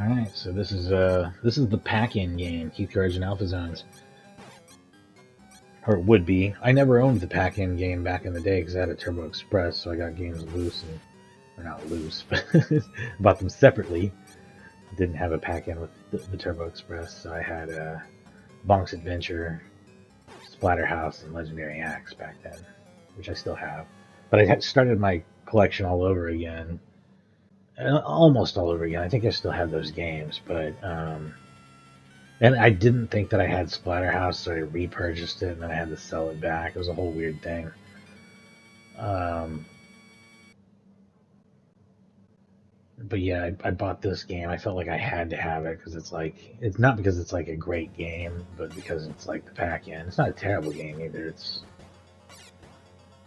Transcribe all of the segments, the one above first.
Alright, so this is the pack-in game, HuCards and Alpha Zones. Or it would be. I never owned the pack-in game back in the day because I had a Turbo Express, so I got games loose, and or not loose, but bought them separately. Didn't have a pack-in with the Turbo Express, so I had Bonk's Adventure, Splatterhouse, and Legendary Axe back then, which I still have. But I had started my collection all over again, almost all over again. I think I still have those games, but and I didn't think that I had Splatterhouse, so I repurchased it, and then I had to sell it back. It was a whole weird thing. But yeah, I bought this game. I felt like I had to have it because it's not because it's like a great game, but because it's like the pack-in. It's not a terrible game either. It's,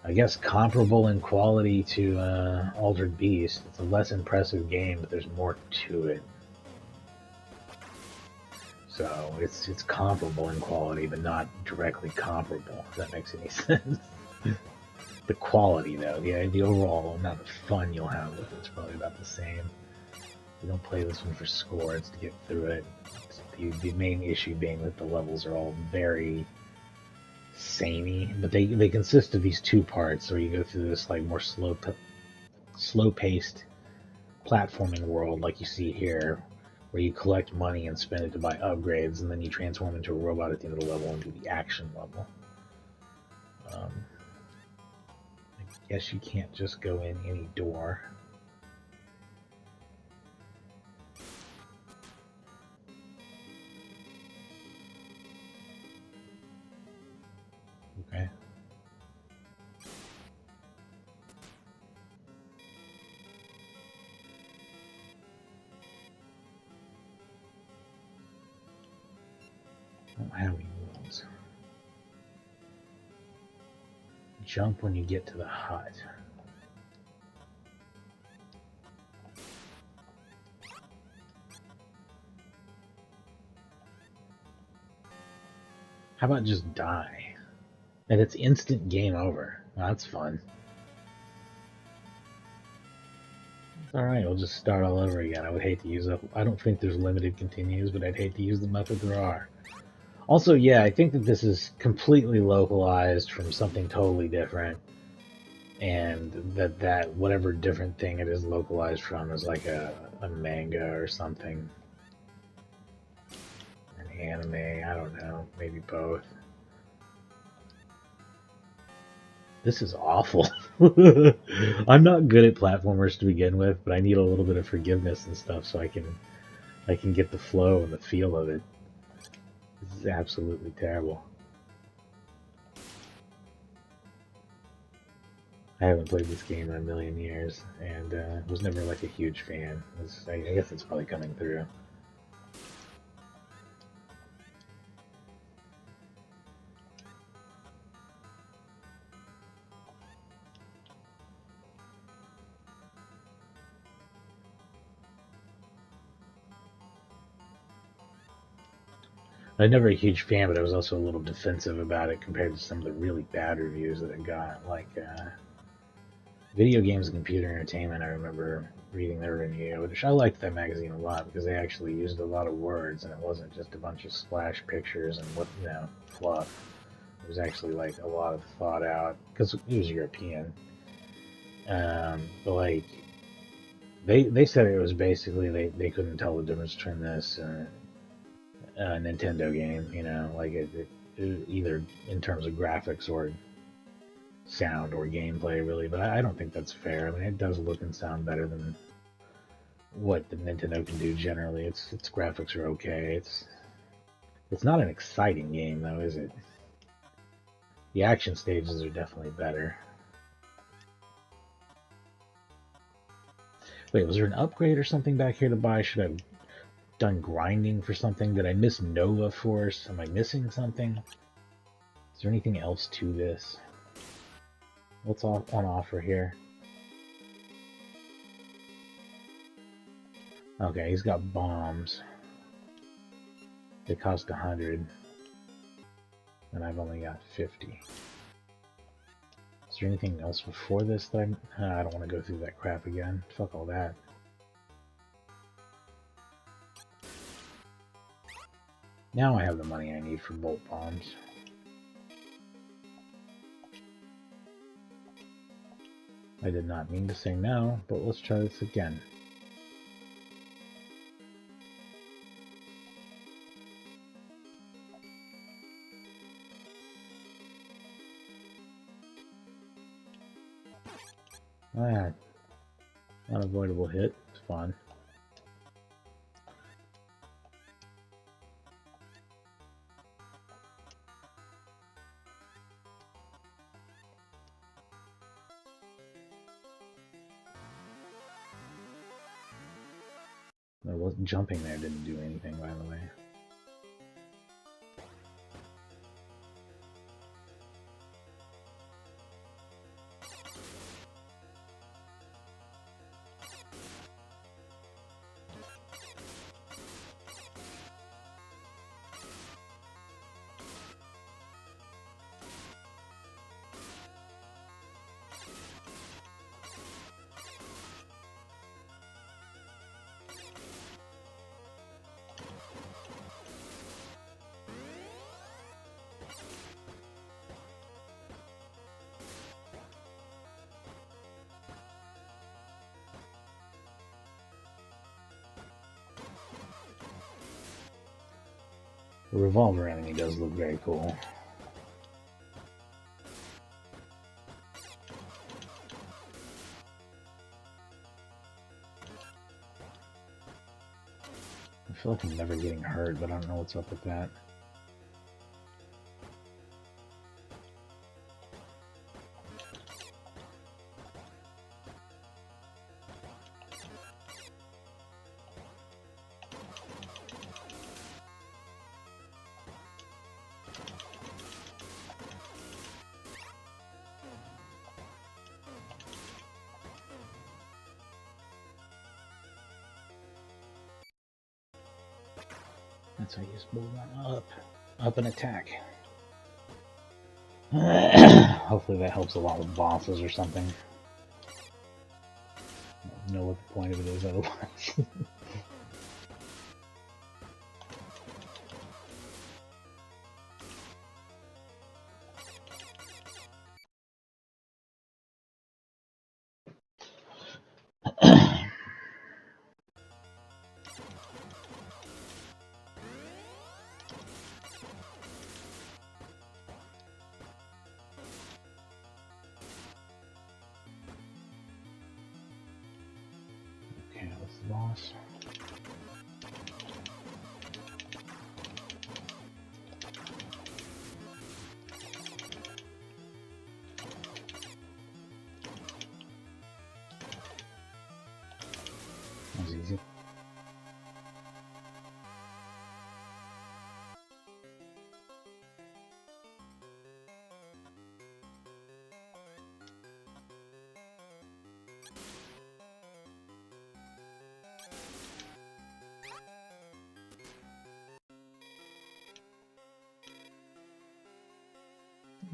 I guess, comparable in quality to Altered Beast. It's a less impressive game, but there's more to it. So it's comparable in quality, but not directly comparable, if that makes any sense. The quality, though, the overall amount of fun you'll have with it's probably about the same. You don't play this one for score, it's to get through it. The main issue being that the levels are all very samey, but they consist of these two parts, where you go through this like more slow-paced platforming world, like you see here, where you collect money and spend it to buy upgrades, and then you transform into a robot at the end of the level and do the action level. I guess you can't just go in any door. Okay. I don't have any rules. Jump when you get to the hut. How about just die? And it's instant game over. That's fun. Alright, we'll just start all over again. I would hate to use up... I don't think there's limited continues, but I'd hate to use them up if there are. Also, yeah, I think that this is completely localized from something totally different. And that whatever different thing it is localized from is like a manga or something. An anime, I don't know. Maybe both. This is awful. I'm not good at platformers to begin with, but I need a little bit of forgiveness and stuff so I can get the flow and the feel of it. This is absolutely terrible. I haven't played this game in a million years, and was never like a huge fan. I guess it's probably coming through. I'm never a huge fan, but I was also a little defensive about it compared to some of the really bad reviews that it got. Like Video Games and Computer Entertainment, I remember reading their review, which I liked that magazine a lot because they actually used a lot of words, and it wasn't just a bunch of splash pictures and fluff. It was actually like a lot of thought out, because it was European. But like they said it was basically they couldn't tell the difference between this Nintendo game, like it either in terms of graphics or sound or gameplay, really. But I don't think that's fair. I mean, it does look and sound better than what the Nintendo can do generally. Its graphics are okay. It's not an exciting game though, is it? The action stages are definitely better. Wait, was there an upgrade or something back here to buy? Should I have done grinding for something? Did I miss Nova Force? Am I missing something? Is there anything else to this? What's on offer here? Okay, he's got bombs. They cost 100. And I've only got 50. Is there anything else before this that I don't want to go through that crap again. Fuck all that. Now I have the money I need for bolt bombs. I did not mean to say no, but let's try this again. Ah, unavoidable hit. It's fun. I wasn't jumping there, didn't do anything, by the way. The revolver enemy does look very cool. I feel like I'm never getting hurt, but I don't know what's up with that. That's how you just move on up and attack. Hopefully that helps a lot with bosses or something. I don't know what the point of it is otherwise. Okay, that's the boss. That was easy.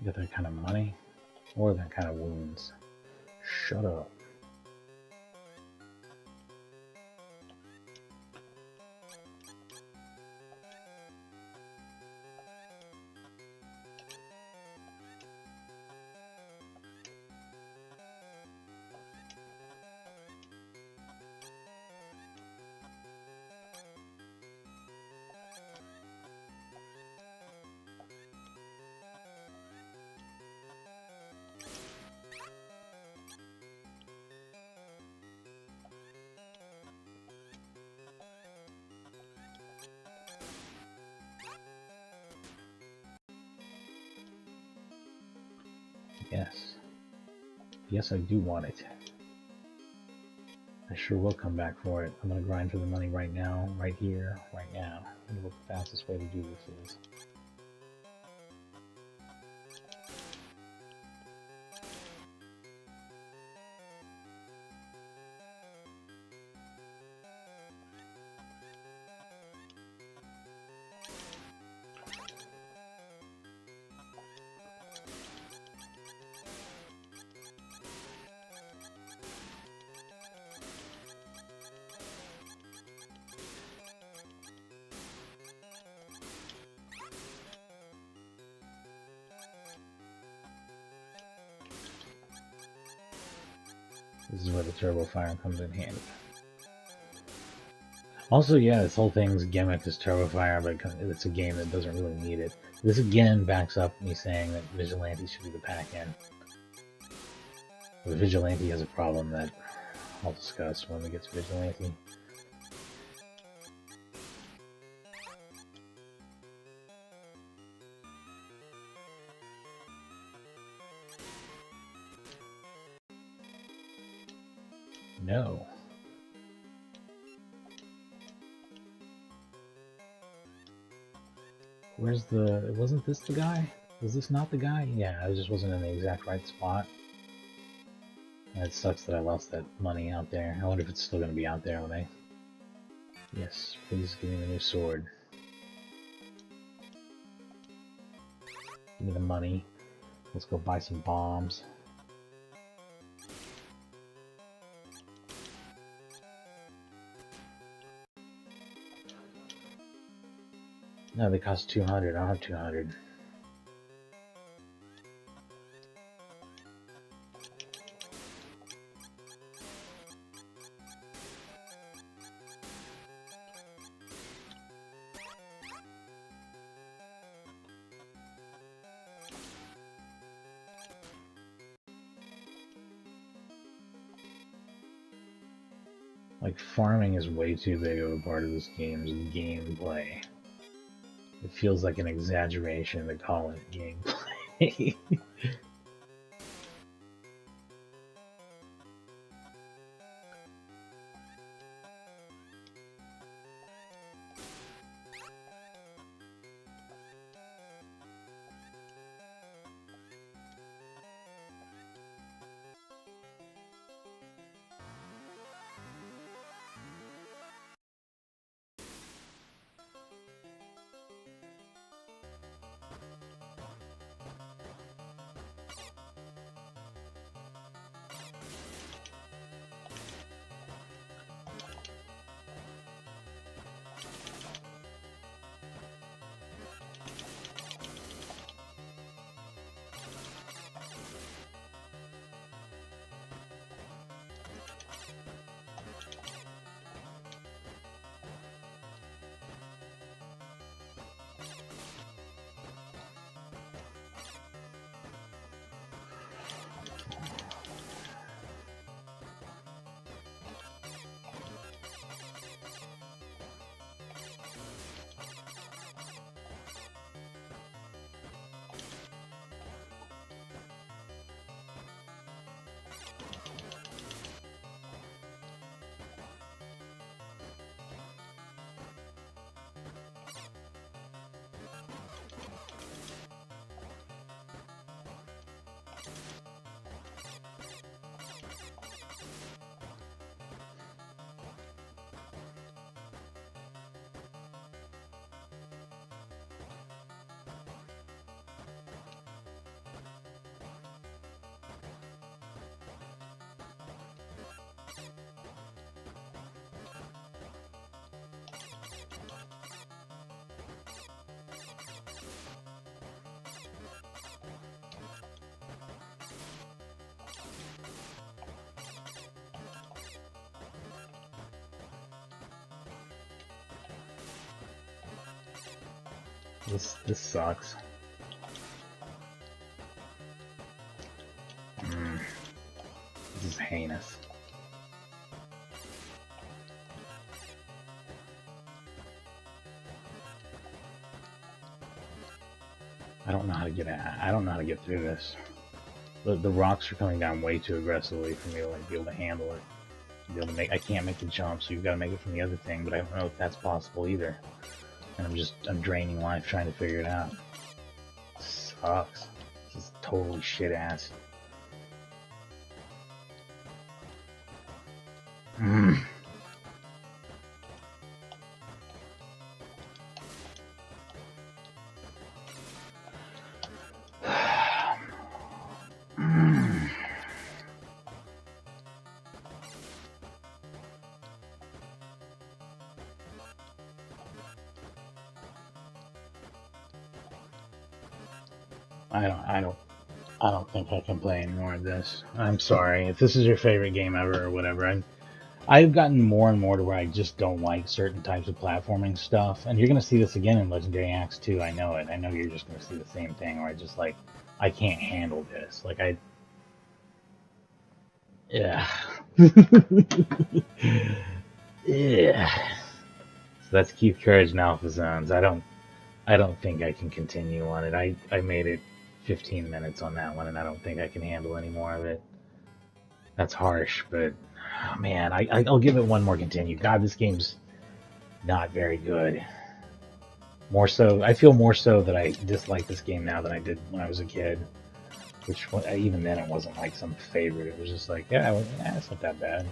Get that kind of money or that kind of wounds. Shut up. Yes. Yes, I do want it. I sure will come back for it. I'm gonna grind for the money right now, right here, right now. I wonder what the fastest way to do this is. This is where the Turbo Fire comes in handy. Also, yeah, this whole thing's gimmick is Turbo Fire, but it's a game that doesn't really need it. This again backs up me saying that Vigilante should be the pack-in. The Vigilante has a problem that I'll discuss when we get to Vigilante. No. Where's the... Wasn't this the guy? Was this not the guy? Yeah, I just wasn't in the exact right spot. And it sucks that I lost that money out there. I wonder if it's still going to be out there when I... Yes, please give me the new sword. Give me the money. Let's go buy some bombs. No, they cost 200. I don't have 200. Like, farming is way too big of a part of this game's gameplay. It feels like an exaggeration to call it gameplay. This sucks. This is heinous. I don't know how to get out. I don't know how to get through this. The rocks are coming down way too aggressively for me to like be able to handle it. Be able to make. I can't make the jump, so you've got to make it from the other thing. But I don't know if that's possible either. And I'm draining life trying to figure it out. It sucks. This is totally shit ass. I don't I don't think I can play any more of this. I'm sorry. If this is your favorite game ever or whatever, I've gotten more and more to where I just don't like certain types of platforming stuff. And you're going to see this again in Legendary Axe 2. I know it. I know you're just going to see the same thing where I just like, I can't handle this. Like, yeah. Yeah. So that's Keep Courage and Alpha Zones. I don't think I can continue on it. I made it 15 minutes on that one, and I don't think I can handle any more of it. That's harsh, but oh, man, I'll give it one more continue. God, this game's not very good. More so, I feel more so that I dislike this game now than I did when I was a kid. Which even then it wasn't like some favorite. It was just like, yeah, it's not that bad.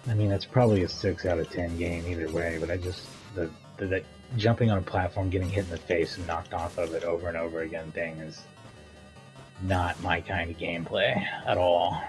I mean, it's probably a 6 out of 10 game either way, but I just the jumping on a platform, getting hit in the face and knocked off of it over and over again thing is not my kind of gameplay at all.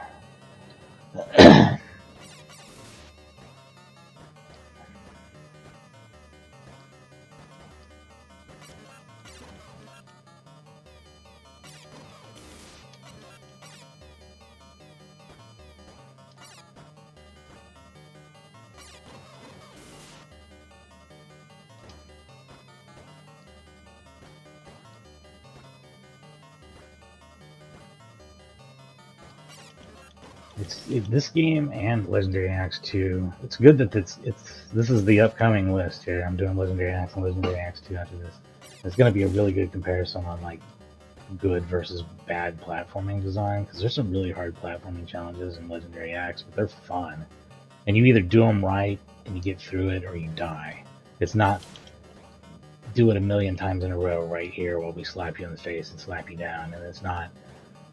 This game and Legendary Axe 2. It's good that this is the upcoming list here. I'm doing Legendary Axe and Legendary Axe 2 after this. It's going to be a really good comparison on like good versus bad platforming design, because there's some really hard platforming challenges in Legendary Axe, but they're fun. And you either do them right and you get through it, or you die. It's not do it a million times in a row right here while we slap you in the face and slap you down, and it's not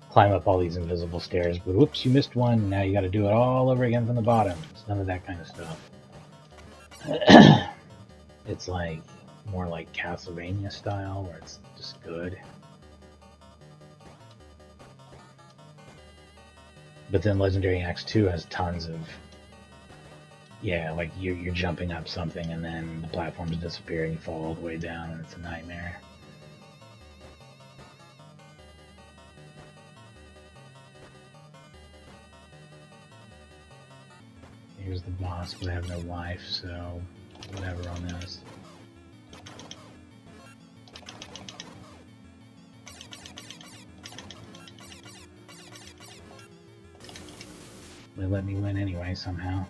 climb up all these invisible stairs, but whoops, you missed one, and now you got to do it all over again from the bottom. It's none of that kind of stuff. It's like more like Castlevania style, where it's just good. But then Legendary Axe 2 has tons of, yeah, like you're jumping up something and then the platforms disappear and you fall all the way down and it's a nightmare. Here's the boss, but I have no life, so whatever on this. They let me win anyway, somehow.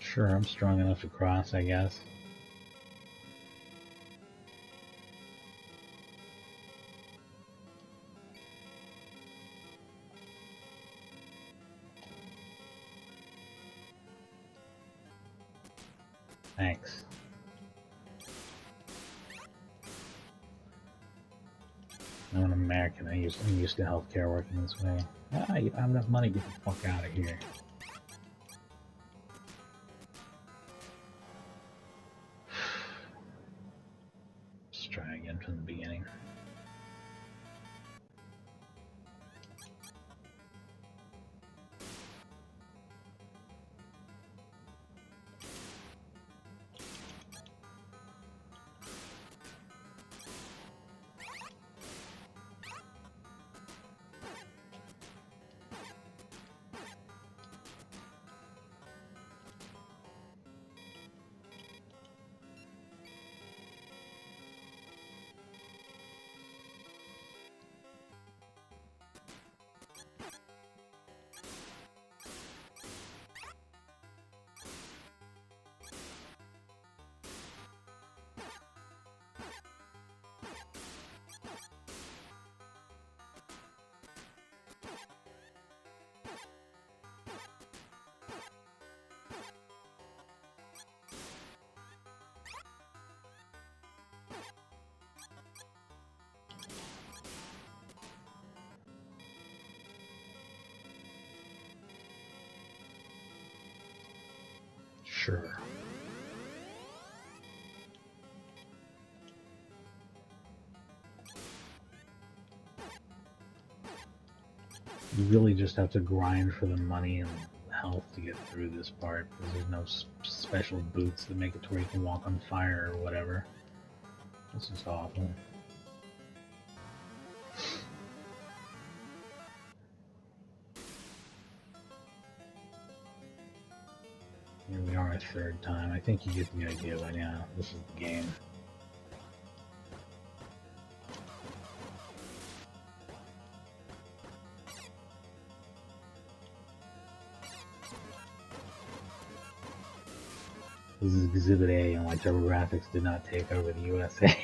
Sure, I'm strong enough to cross, I guess. Thanks. I'm an American. I'm used to healthcare working this way. Ah, you don't have enough money to get the fuck out of here. Let's try again from the beginning. Sure. You really just have to grind for the money and health to get through this part, because there's no special boots that make it to where you can walk on fire or whatever. This is awful. Here we are a third time. I think you get the idea by now. This is the game. This is Exhibit A on why TurboGrafx did not take over the USA.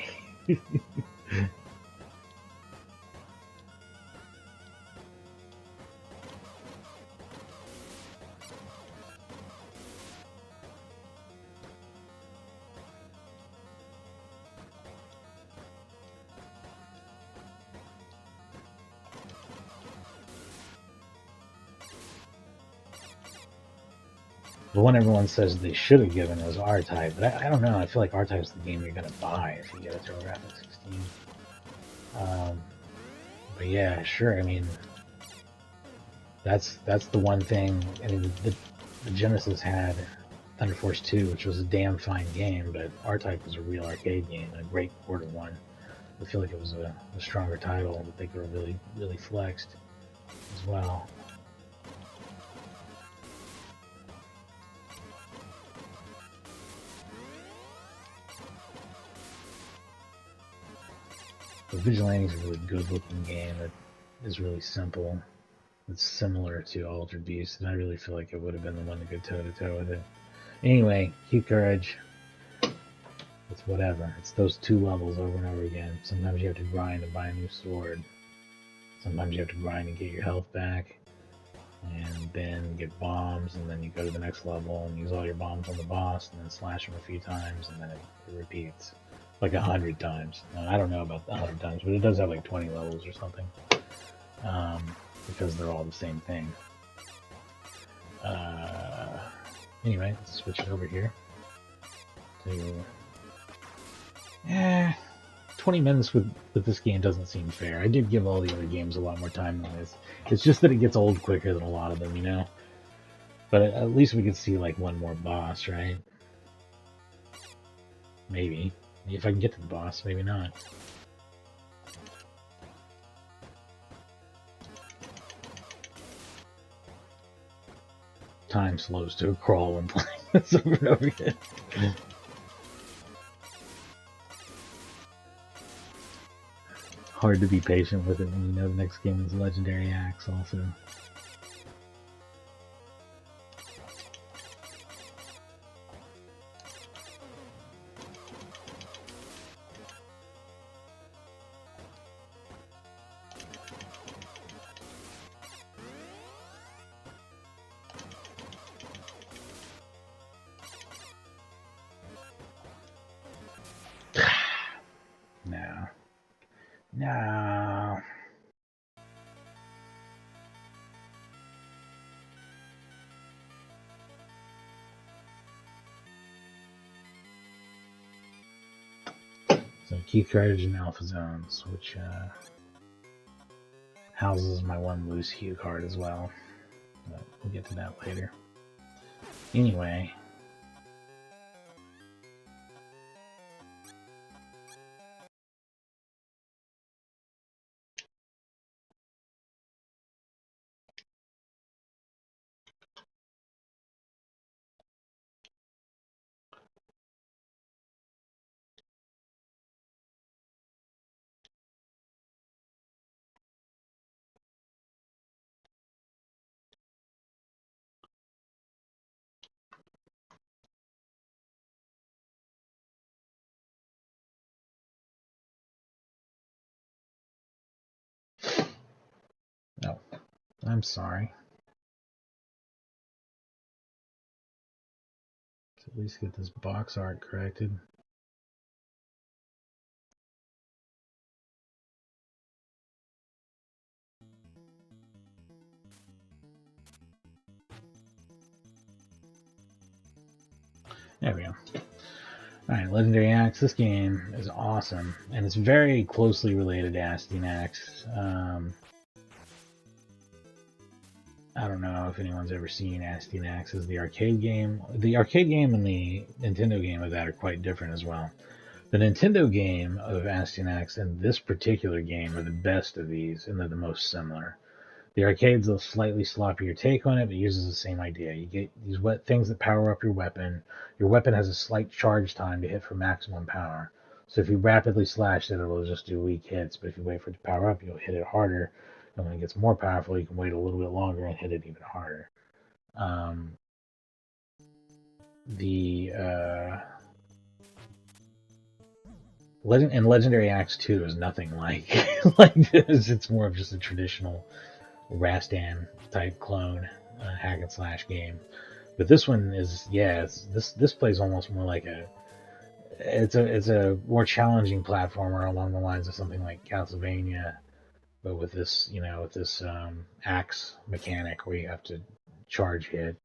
The one everyone says they should have given was R-Type, but I don't know. I feel like R-Type's the game you're going to buy if you get a TurboGrafx-16. But yeah, sure. I mean, that's the one thing. I mean, the Genesis had Thunder Force 2, which was a damn fine game, but R-Type was a real arcade game, a great port of one. I feel like it was a stronger title that they could have really flexed as well. The Vigilante is a really good-looking game that is really simple. It's similar to Altered Beast, and I really feel like it would have been the one to go toe-to-toe with it. Anyway, HuCard, it's whatever. It's those two levels over and over again. Sometimes you have to grind to buy a new sword. Sometimes you have to grind to get your health back. And then get bombs, and then you go to the next level and use all your bombs on the boss, and then slash him a few times, and then it repeats. Like 100 times. I don't know about 100 times, but it does have like 20 levels or something. Because they're all the same thing. Anyway, let's switch it over here to 20 minutes with this game doesn't seem fair. I did give all the other games a lot more time than this. It's just that it gets old quicker than a lot of them, you know? But at least we could see like one more boss, right? Maybe. If I can get to the boss, maybe not. Time slows to a crawl when playing this over and over again. Hard to be patient with it when you know the next game is Legendary Axe also. No. So Keith Cartridge and Alpha Zones, which houses my one loose HuCard as well. But we'll get to that later. Anyway. No, I'm sorry. Let's at least get this box art corrected. There we go. Alright, Legendary Axe. This game is awesome, and it's very closely related to Astyanax. I don't know if anyone's ever seen Astyanax as the arcade game. The arcade game and the Nintendo game of that are quite different as well. The Nintendo game of Astyanax and this particular game are the best of these, and they're the most similar. The arcade's a slightly sloppier take on it, but uses the same idea. You get these things that power up your weapon. Your weapon has a slight charge time to hit for maximum power. So if you rapidly slash it, it'll just do weak hits, but if you wait for it to power up, you'll hit it harder. And when it gets more powerful, you can wait a little bit longer and hit it even harder. Legendary Axe 2 is nothing like this. It's more of just a traditional Rastan type clone hack and slash game. But this one is, this plays almost more like it's a more challenging platformer along the lines of something like Castlevania, but with this, axe mechanic where you have to charge hit.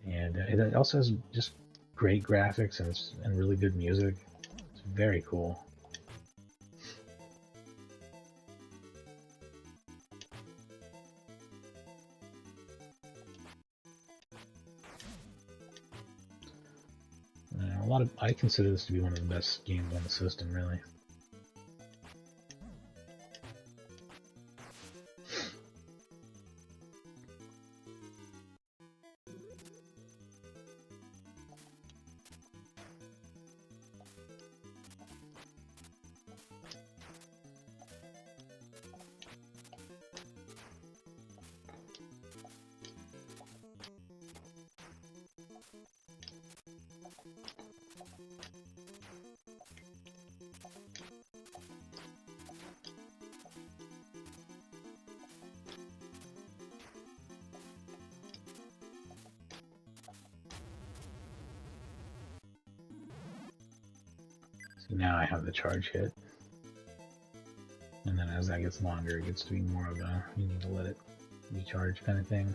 And it also has just great graphics and really good music. It's very cool. I consider this to be one of the best games on the system, really. So now I have the charge hit. And then as that gets longer, it gets to be more of a, you need to let it recharge kind of thing.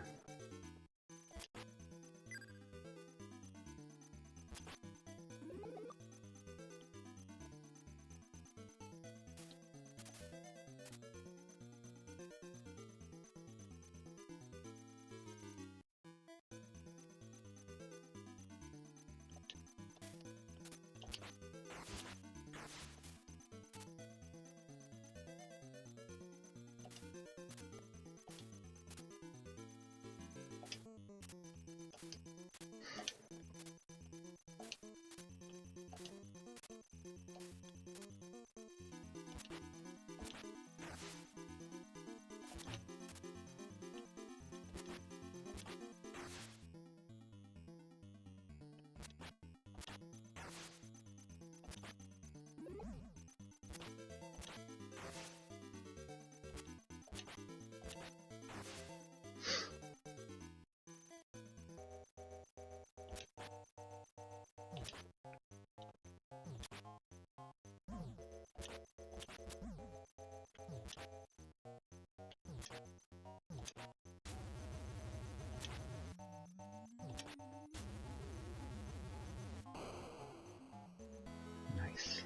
Nice.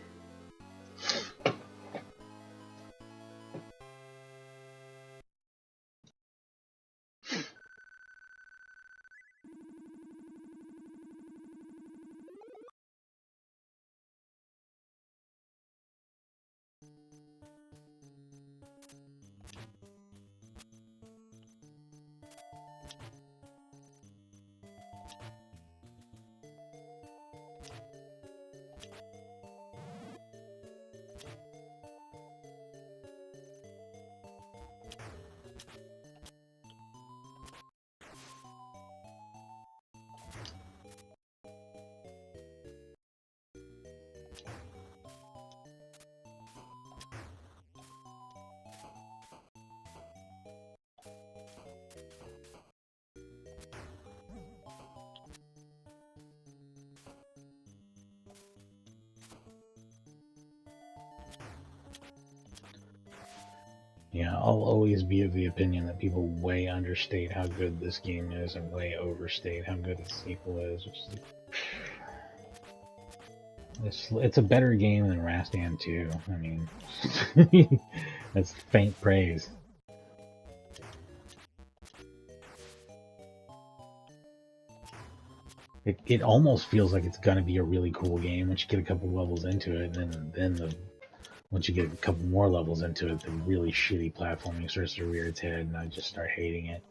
Yeah, I'll always be of the opinion that people way understate how good this game is and way overstate how good its sequel is. Which is It's a better game than Rastan 2. I mean, that's faint praise. It almost feels like it's gonna be a really cool game once you get a couple levels into it, and then once you get a couple more levels into it, the really shitty platforming starts to rear its head, and I just start hating it.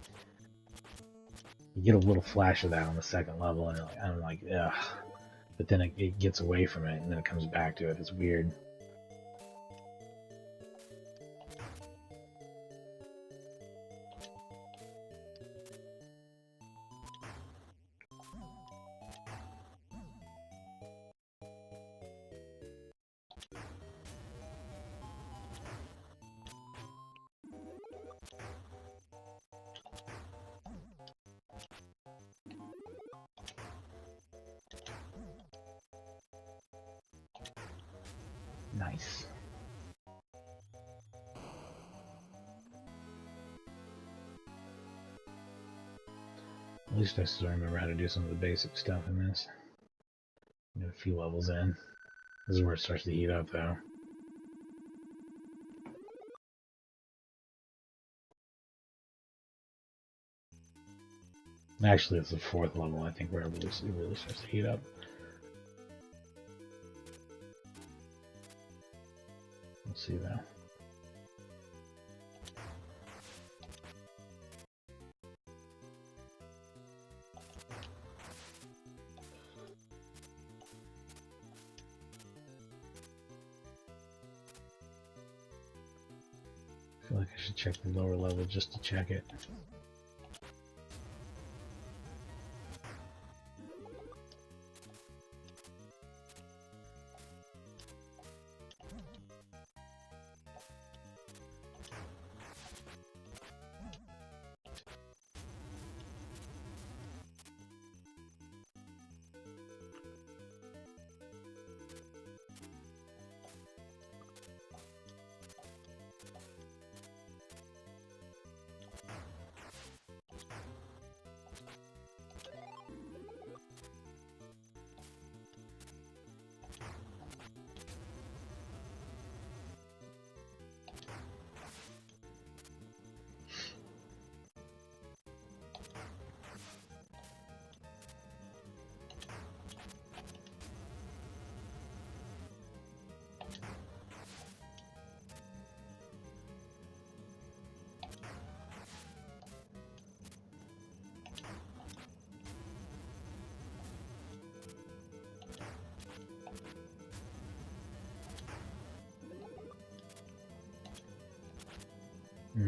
You get a little flash of that on the second level, and I'm like, ugh. But then it gets away from it, and then it comes back to it. It's weird. Nice. At least I still remember how to do some of the basic stuff in this. Get a few levels in. This is where it starts to heat up, though. Actually, it's the fourth level, I think, where it really starts to heat up. Let's see, though. I feel like I should check the lower level just to check it.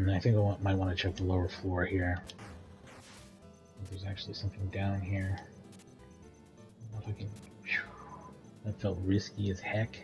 I think I might want to check the lower floor here. There's actually something down here. I don't know if I can... That felt risky as heck.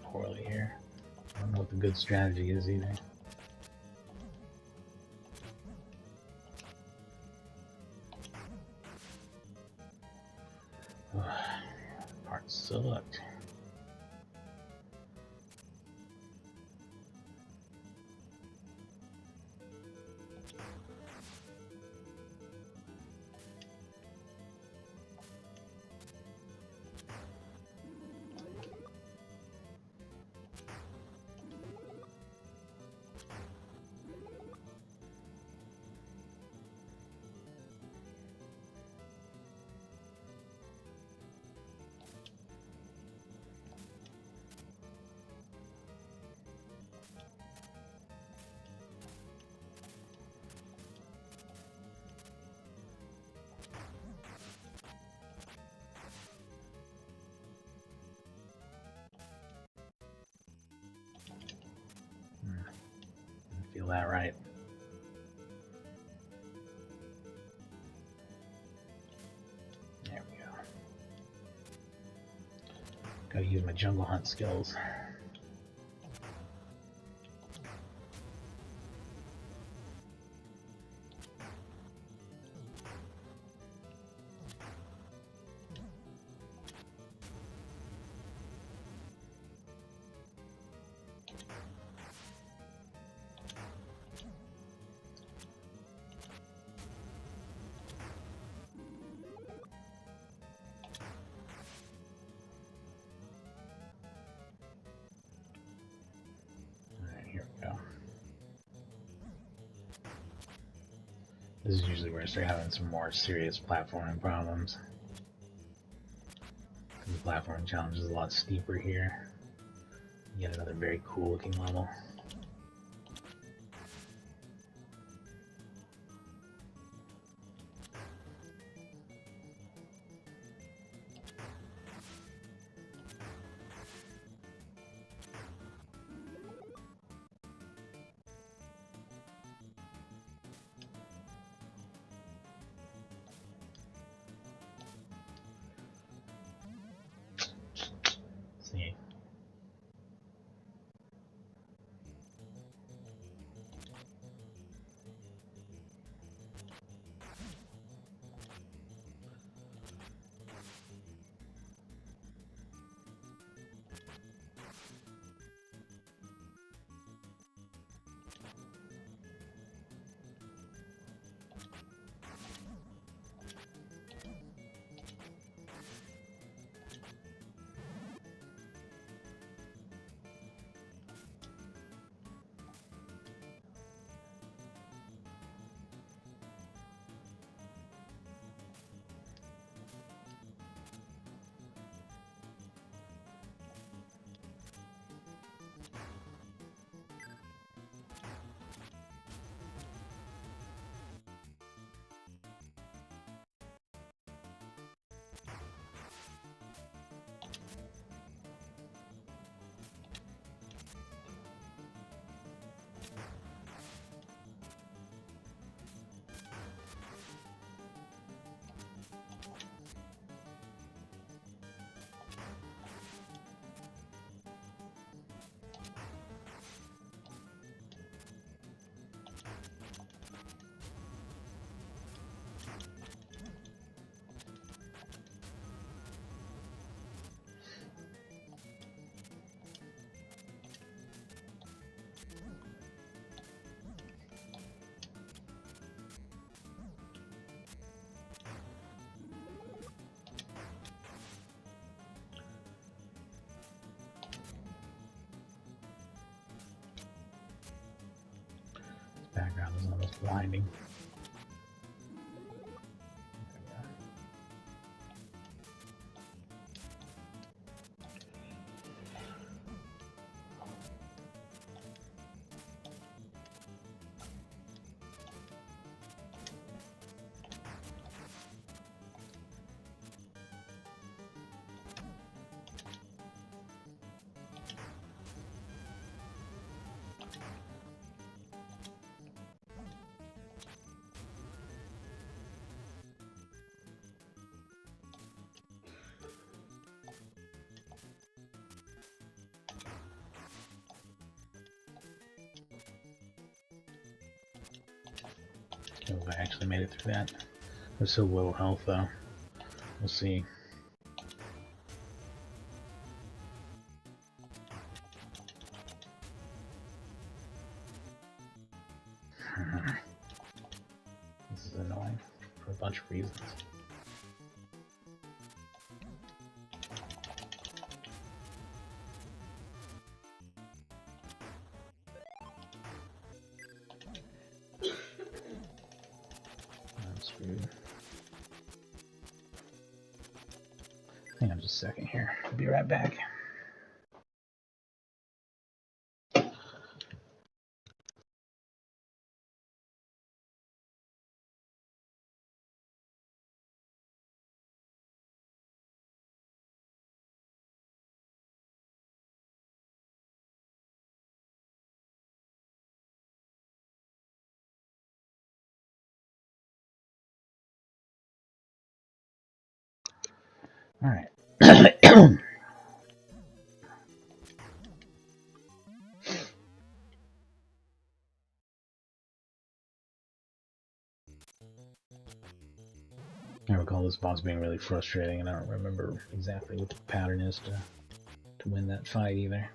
Poorly here. I don't know what the good strategy is either. sucked. Feel that right. There we go. Gotta use my jungle hunt skills. This is usually where I start having some more serious platforming problems. The platforming challenge is a lot steeper here. Yet another very cool looking level. See. Background is almost blinding. Oh, I actually made it through that. There's so low health though. We'll see. This is annoying for a bunch of reasons. I'm screwed. Hang on just a second here. I'll be right back. All right. I recall this boss being really frustrating, and I don't remember exactly what the pattern is to win that fight either.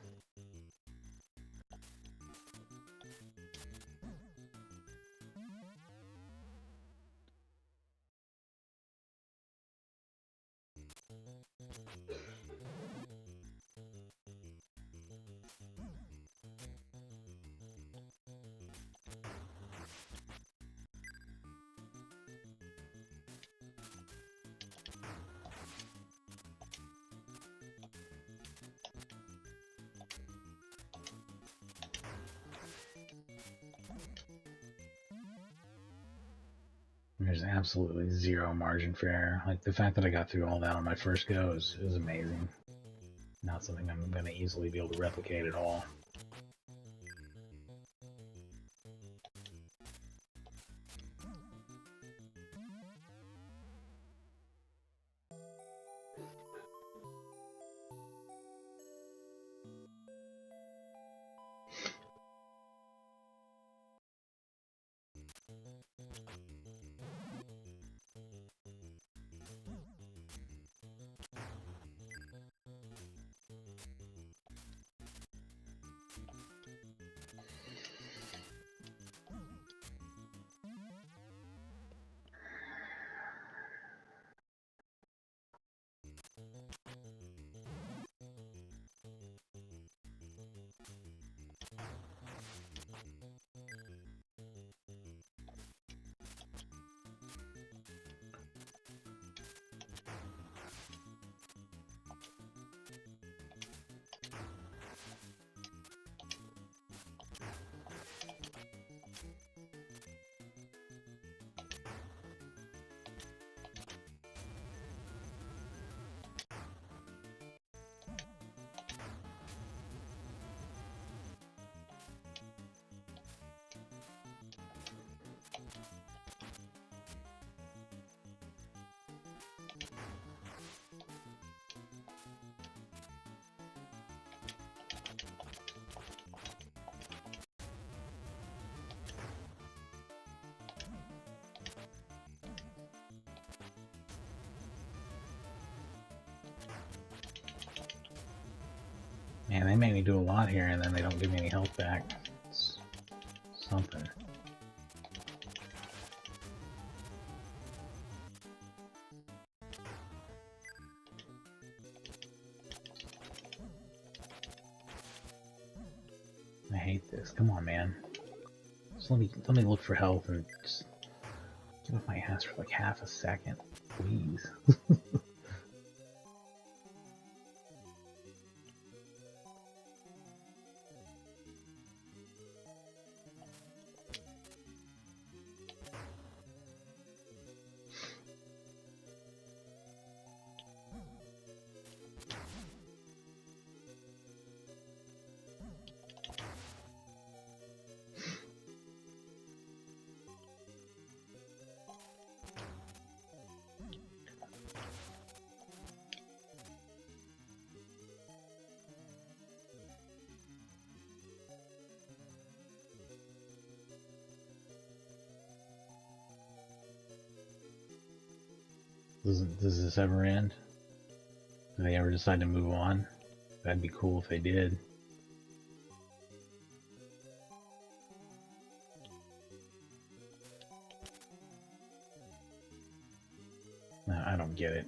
There's absolutely zero margin for error. Like, the fact that I got through all that on my first go is amazing. Not something I'm going to easily be able to replicate at all. Man, they make me do a lot here, and then they don't give me any health back. It's something. I hate this. Come on, man. Just let me look for health and just get off my ass for like half a second, please. Does this ever end? Do they ever decide to move on? That'd be cool if they did. don't get it.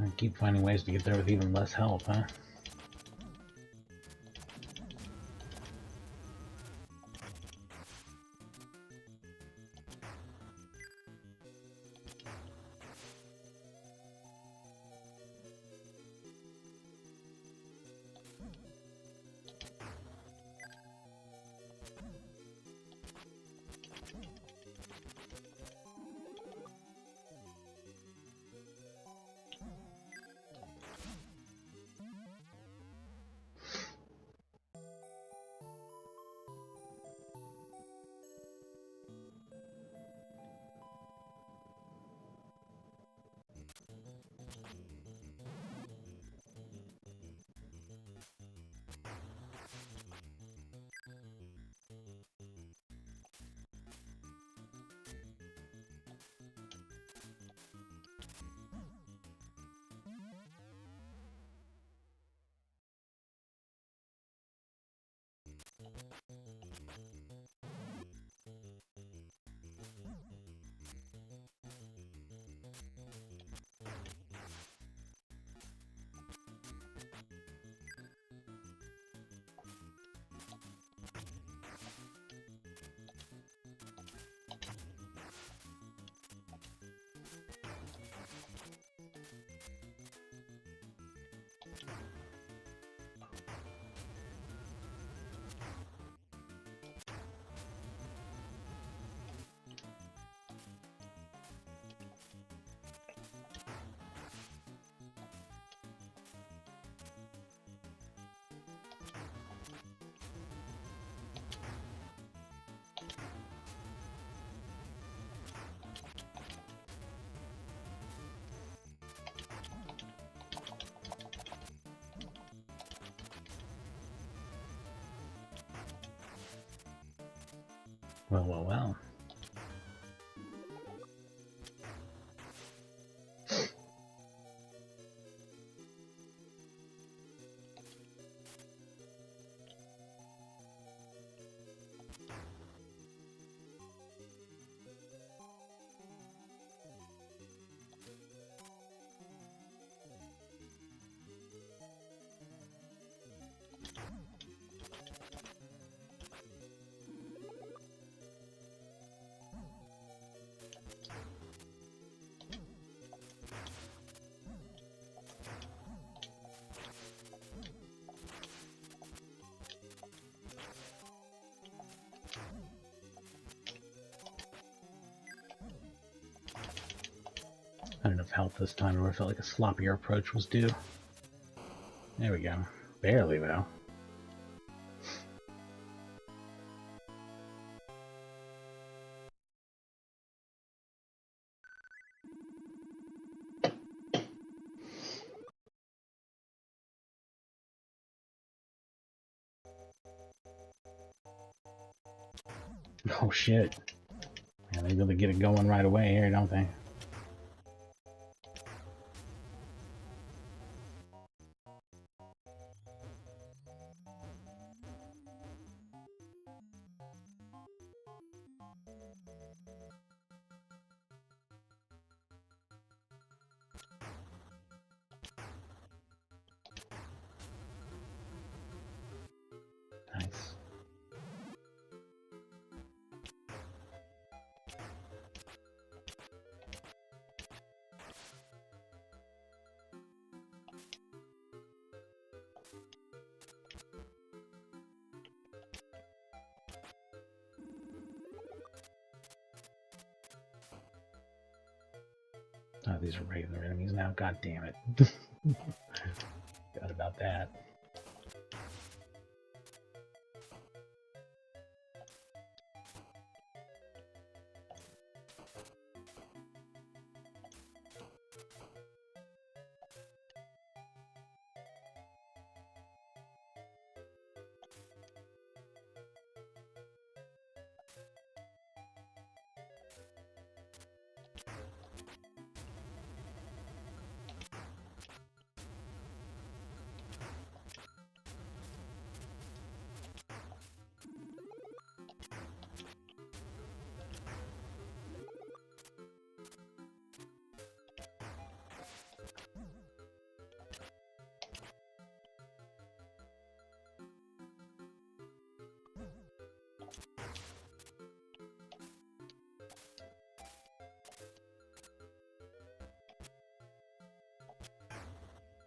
I keep finding ways to get there with even less help, huh? Well, well, well. I had enough health this time where I felt like a sloppier approach was due. There we go. Barely, though. Oh shit. Yeah, they really get it going right away here, don't they? Nice. Oh, these are regular enemies now. God damn it. Forgot about that.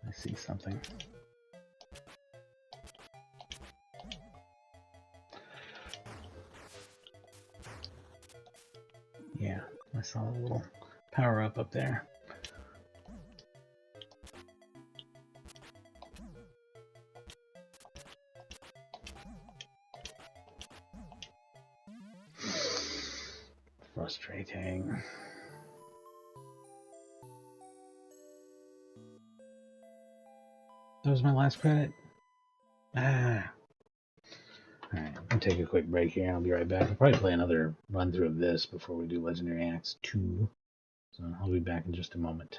I see something. Yeah, I saw a little power up there. Frustrating. That was my last credit. Ah. Alright, I'll take a quick break here. I'll be right back. I'll probably play another run through of this before we do Legendary Axe 2. So I'll be back in just a moment.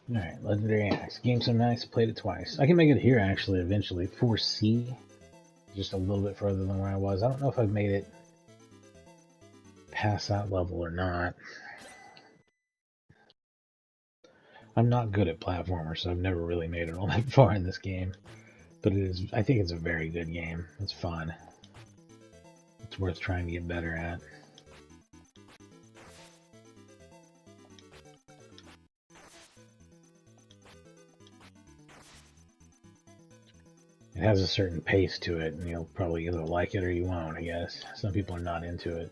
Alright, Legendary Axe. Game so nice, played it twice. I can make it here actually eventually. 4C. Just a little bit further than where I was. I don't know if I've made it past that level or not. I'm not good at platformers, so I've never really made it all that far in this game. But it is, I think it's a very good game. It's fun. It's worth trying to get better at. It has a certain pace to it, and you'll probably either like it or you won't, I guess. Some people are not into it.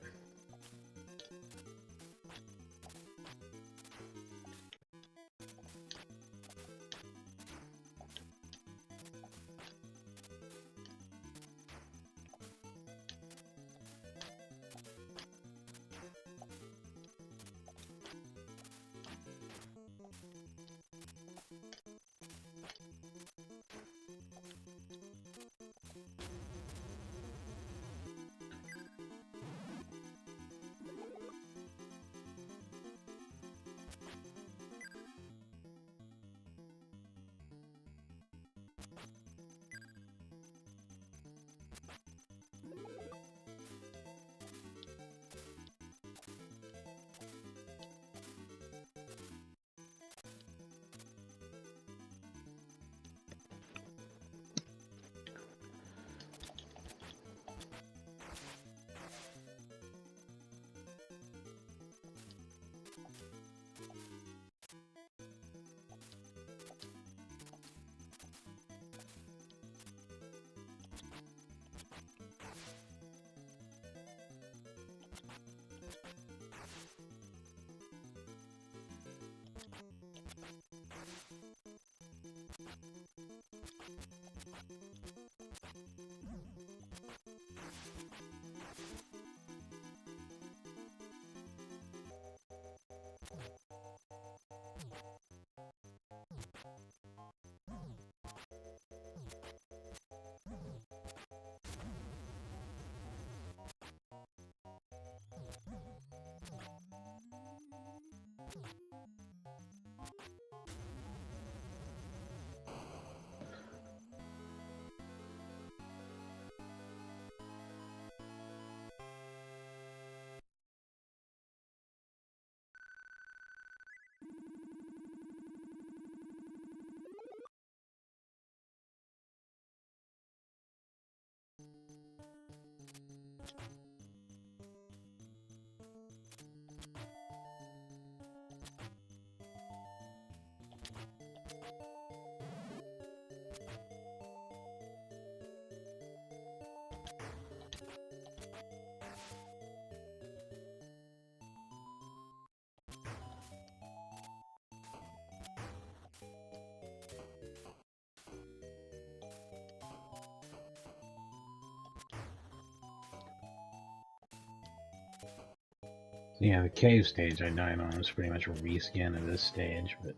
Yeah, the cave stage I died on was pretty much a reskin of this stage, but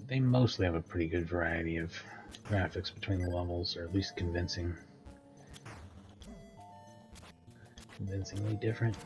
they mostly have a pretty good variety of graphics between the levels, or at least convincingly different.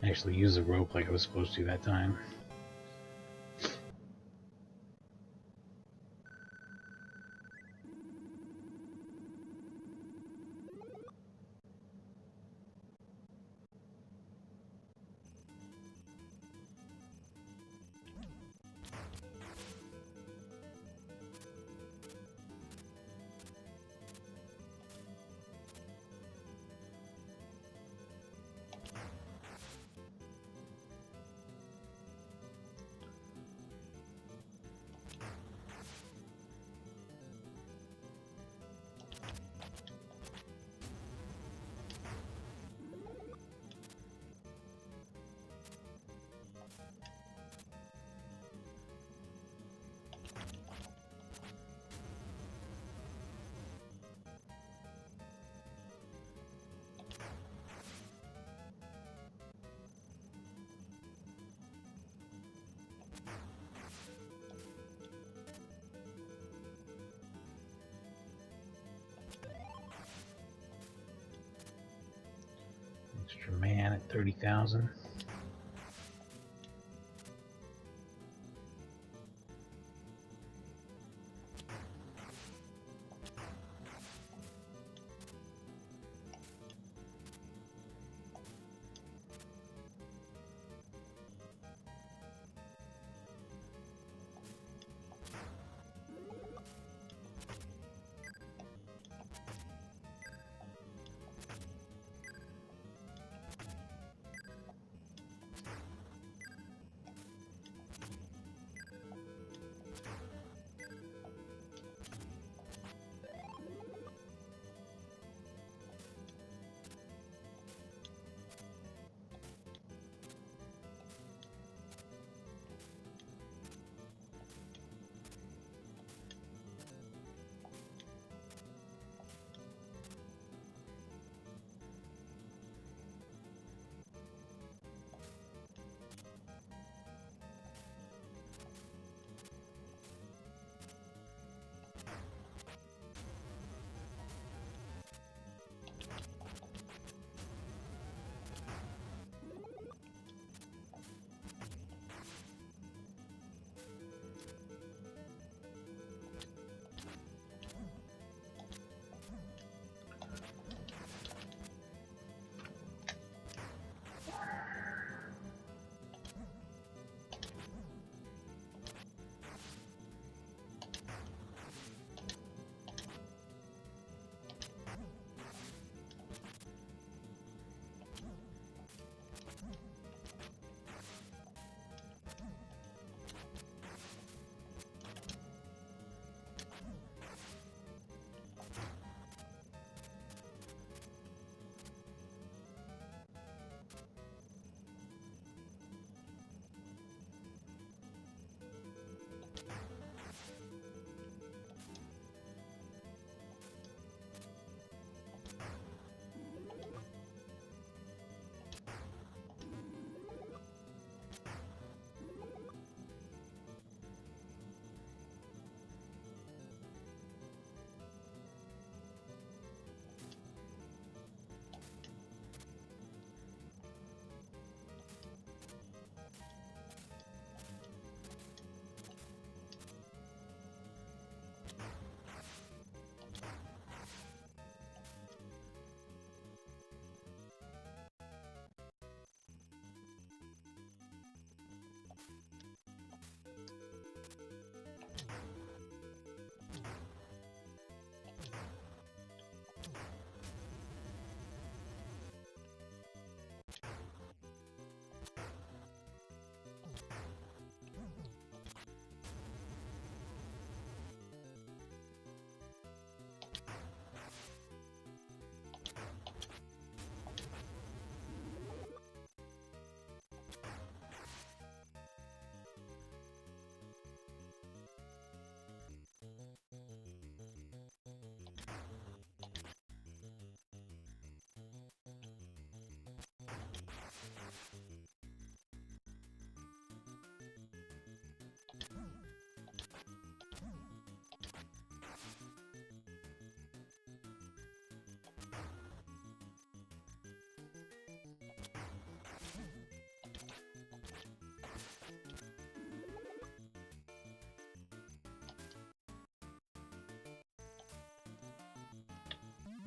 actually use the rope like I was supposed to that time. Extra man at 30,000.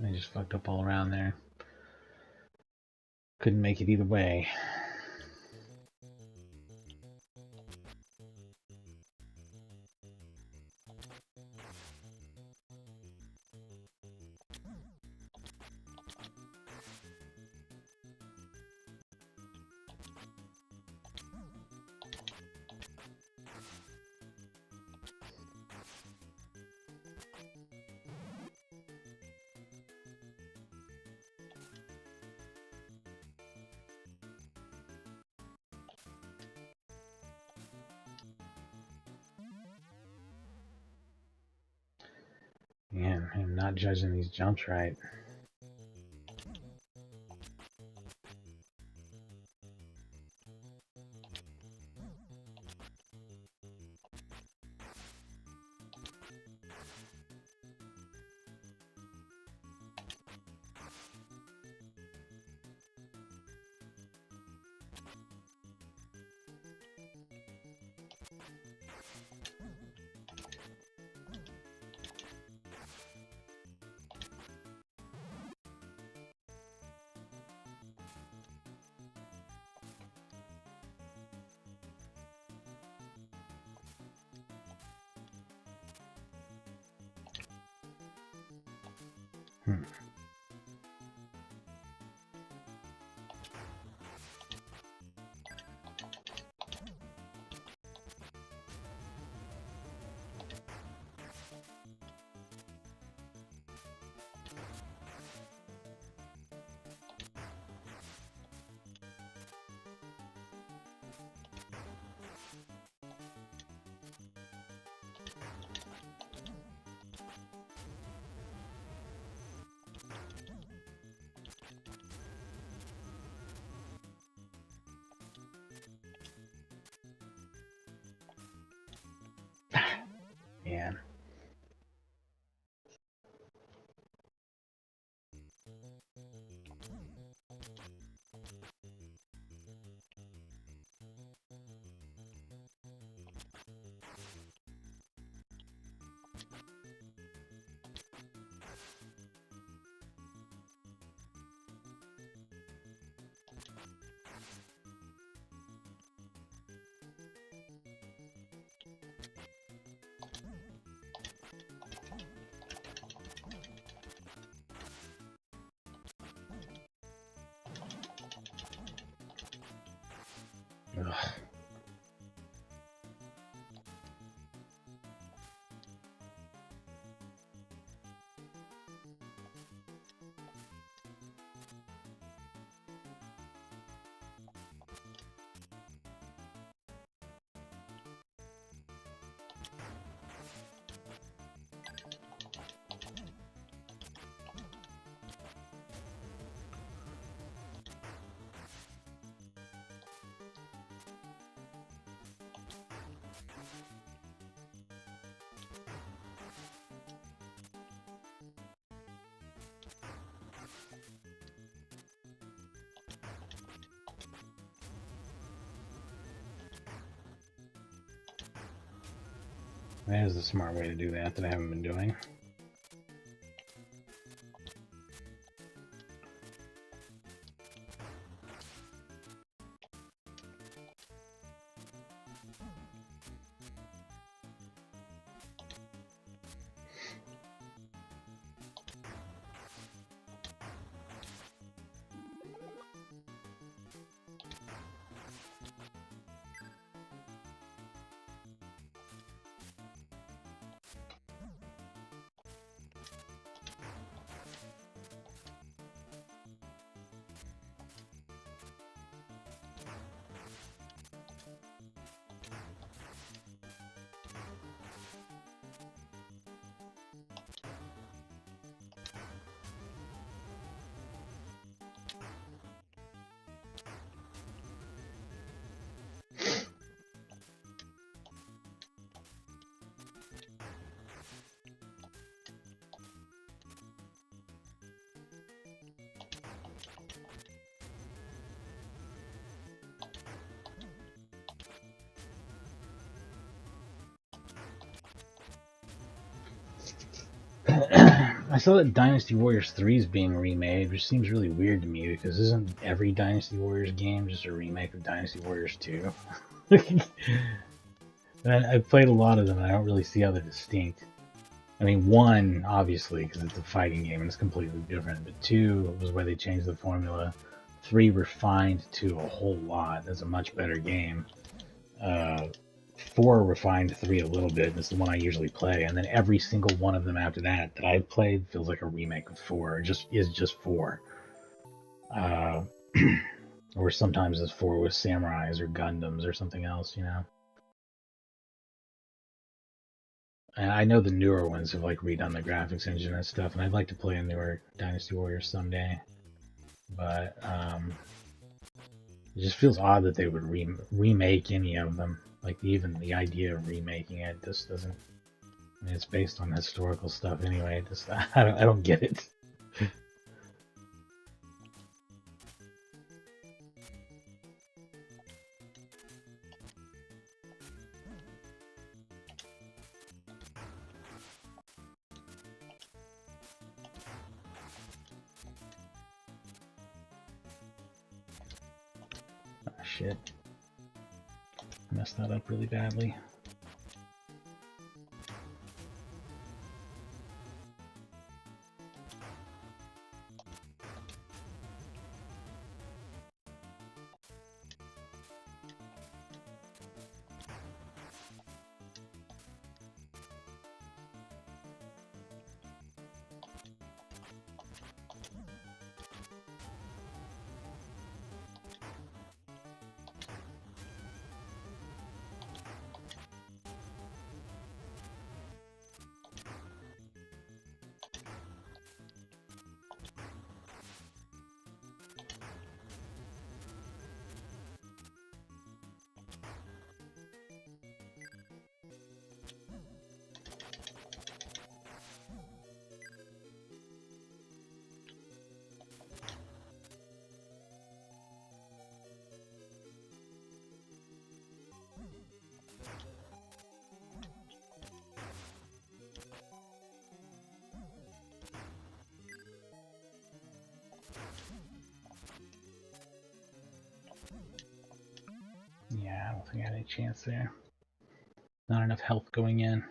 I just fucked up all around there. Couldn't make it either way. Man, I'm not judging these jumps right. Man. Ugh. That is the smart way to do that I haven't been doing. I saw that Dynasty Warriors 3 is being remade, which seems really weird to me because isn't every Dynasty Warriors game just a remake of Dynasty Warriors 2? I've played a lot of them and I don't really see how they're distinct. I mean, 1, obviously, because it's a fighting game and it's completely different, but 2 was where they changed the formula. 3 refined to a whole lot. That's a much better game. 4 refined 3 a little bit, and it's the one I usually play, and then every single one of them after that I've played feels like a remake of 4. It just is just 4. Or sometimes it's 4 with samurais or Gundams or something else, you know. And I know the newer ones have like redone the graphics engine and stuff, and I'd like to play a newer Dynasty Warriors someday. But it just feels odd that they would remake any of them. Like even the idea of remaking it just doesn't. I mean, it's based on historical stuff anyway. Just I don't get it. Oh, shit. Messed that up really badly. Yeah, I don't think I had any chance there. Not enough health going in.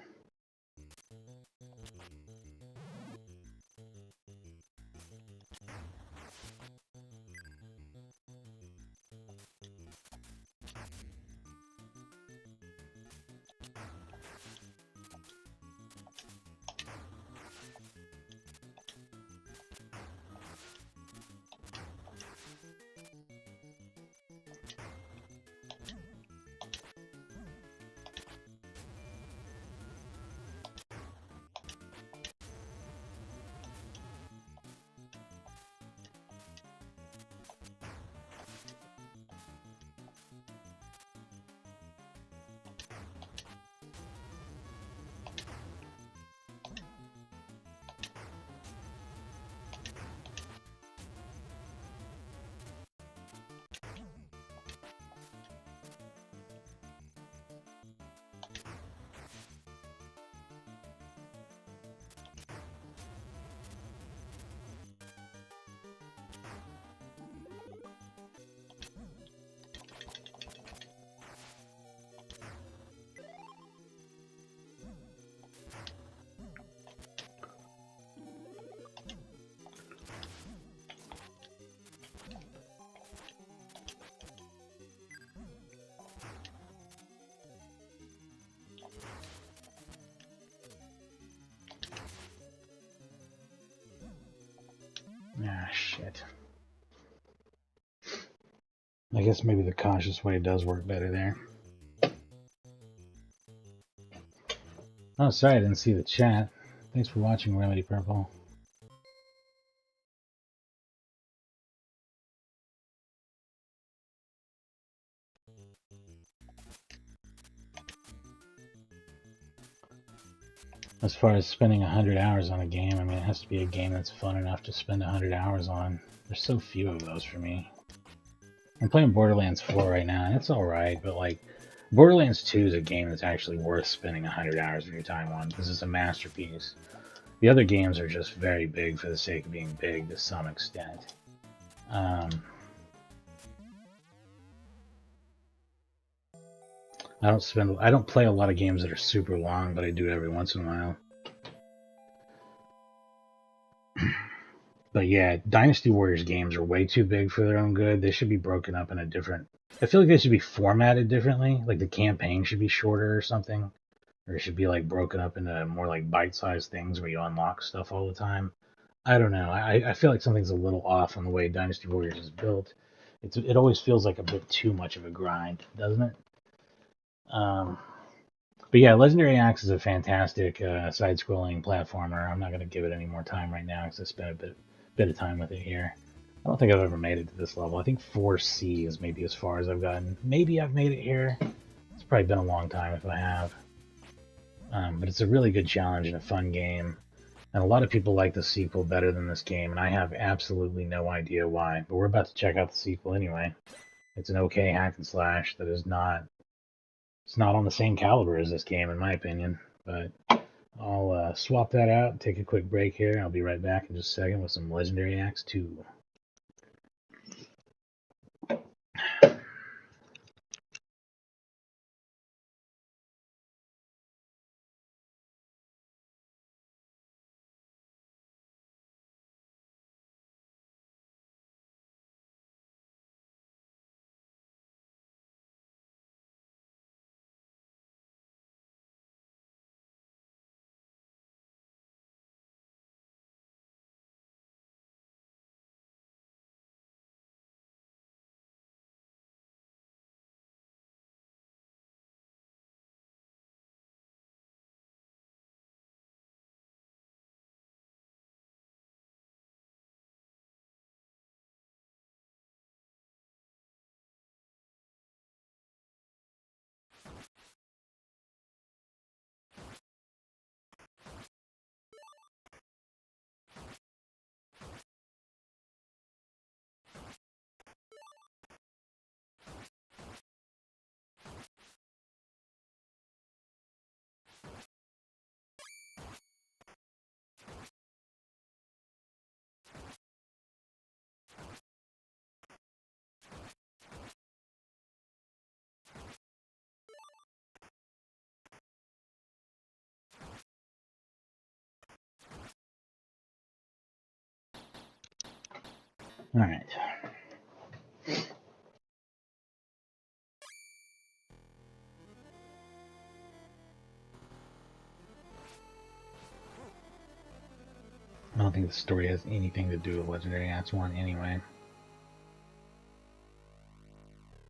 Ah, shit. I guess maybe the cautious way does work better there. Oh, sorry, I didn't see the chat. Thanks for watching, Remedy Purple. As far as spending 100 hours on a game, I mean, it has to be a game that's fun enough to spend 100 hours on. There's so few of those for me. I'm playing Borderlands 4 right now, and it's alright, but like, Borderlands 2 is a game that's actually worth spending 100 hours of your time on, because it's a masterpiece. The other games are just very big for the sake of being big to some extent. I don't play a lot of games that are super long, but I do it every once in a while. But yeah, Dynasty Warriors games are way too big for their own good. They should be broken up in a different... I feel like they should be formatted differently. Like the campaign should be shorter or something. Or it should be like broken up into more like bite-sized things where you unlock stuff all the time. I don't know. I feel like something's a little off on the way Dynasty Warriors is built. It always feels like a bit too much of a grind, doesn't it? But yeah, Legendary Axe is a fantastic side-scrolling platformer. I'm not going to give it any more time right now because I spent a bit of time with it here. I don't think I've ever made it to this level. I think 4C is maybe as far as I've gotten. Maybe I've made it here. It's probably been a long time if I have. But it's a really good challenge and a fun game. And a lot of people like the sequel better than this game, and I have absolutely no idea why. But we're about to check out the sequel anyway. It's an okay hack and slash that is not... It's not on the same caliber as this game, in my opinion. But I'll swap that out, take a quick break here. I'll be right back in just a second with some Legendary Axe 2. Alright. I don't think the story has anything to do with Legendary Axe 1 anyway.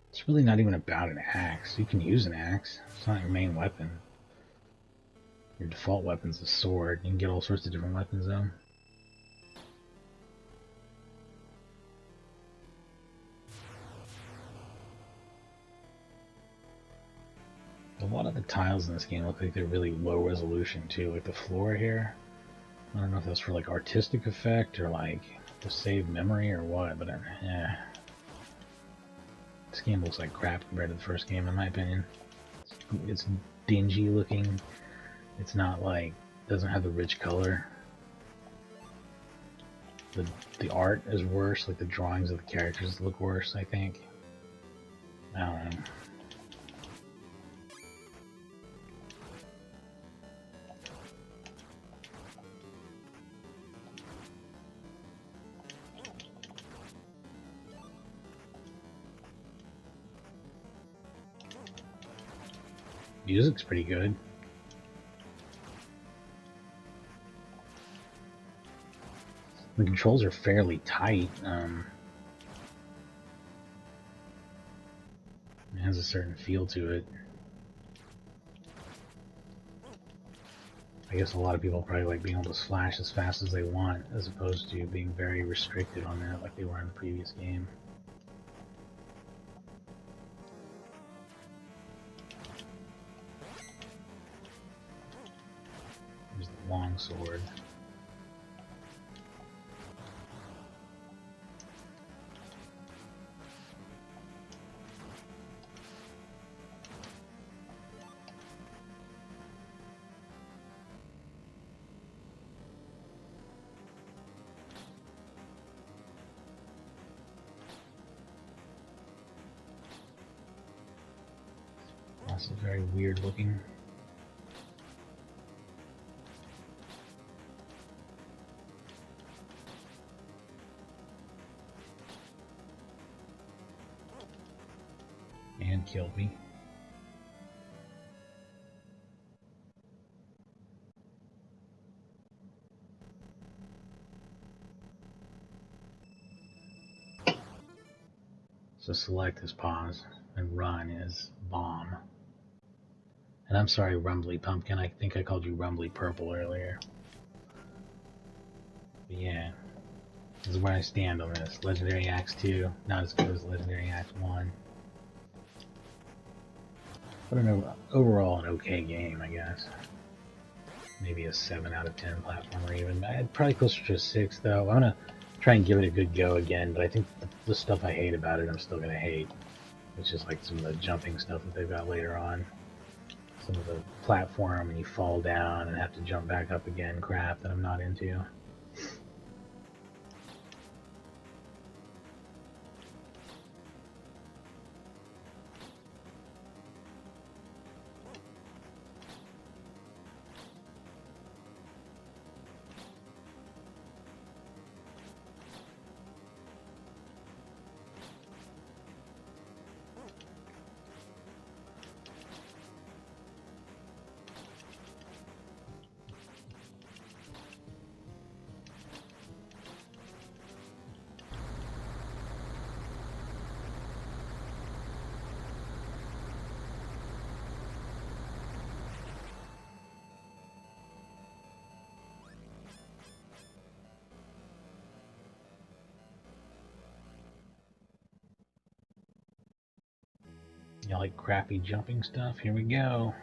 It's really not even about an axe. You can use an axe. It's not your main weapon. Your default weapon's a sword. You can get all sorts of different weapons though. A lot of the tiles in this game look like they're really low resolution too. Like the floor here. I don't know if that's for like artistic effect or like to save memory or what, but yeah. This game looks like crap compared to the first game in my opinion. It's dingy looking. It's not like, doesn't have the rich color. The art is worse, like the drawings of the characters look worse, I think. I don't know. Music's pretty good. The controls are fairly tight. It has a certain feel to it. I guess a lot of people probably like being able to slash as fast as they want, as opposed to being very restricted on that like they were in the previous game. There's the long sword. Also very weird looking. And killed me. So select as pause and run is bomb. And I'm sorry, Rumbly Pumpkin. I think I called you Rumbly Purple earlier. But yeah, this is where I stand on this. Legendary Axe 2, not as good as Legendary Axe 1. But overall an okay game, I guess. Maybe a 7 out of 10 platformer even. I'd probably closer to a 6 though. I'm gonna try and give it a good go again, but I think the stuff I hate about it I'm still gonna hate. Which is like some of the jumping stuff that they've got later on. Some of the platform and you fall down and have to jump back up again crap that I'm not into. You like crappy jumping stuff? Here we go.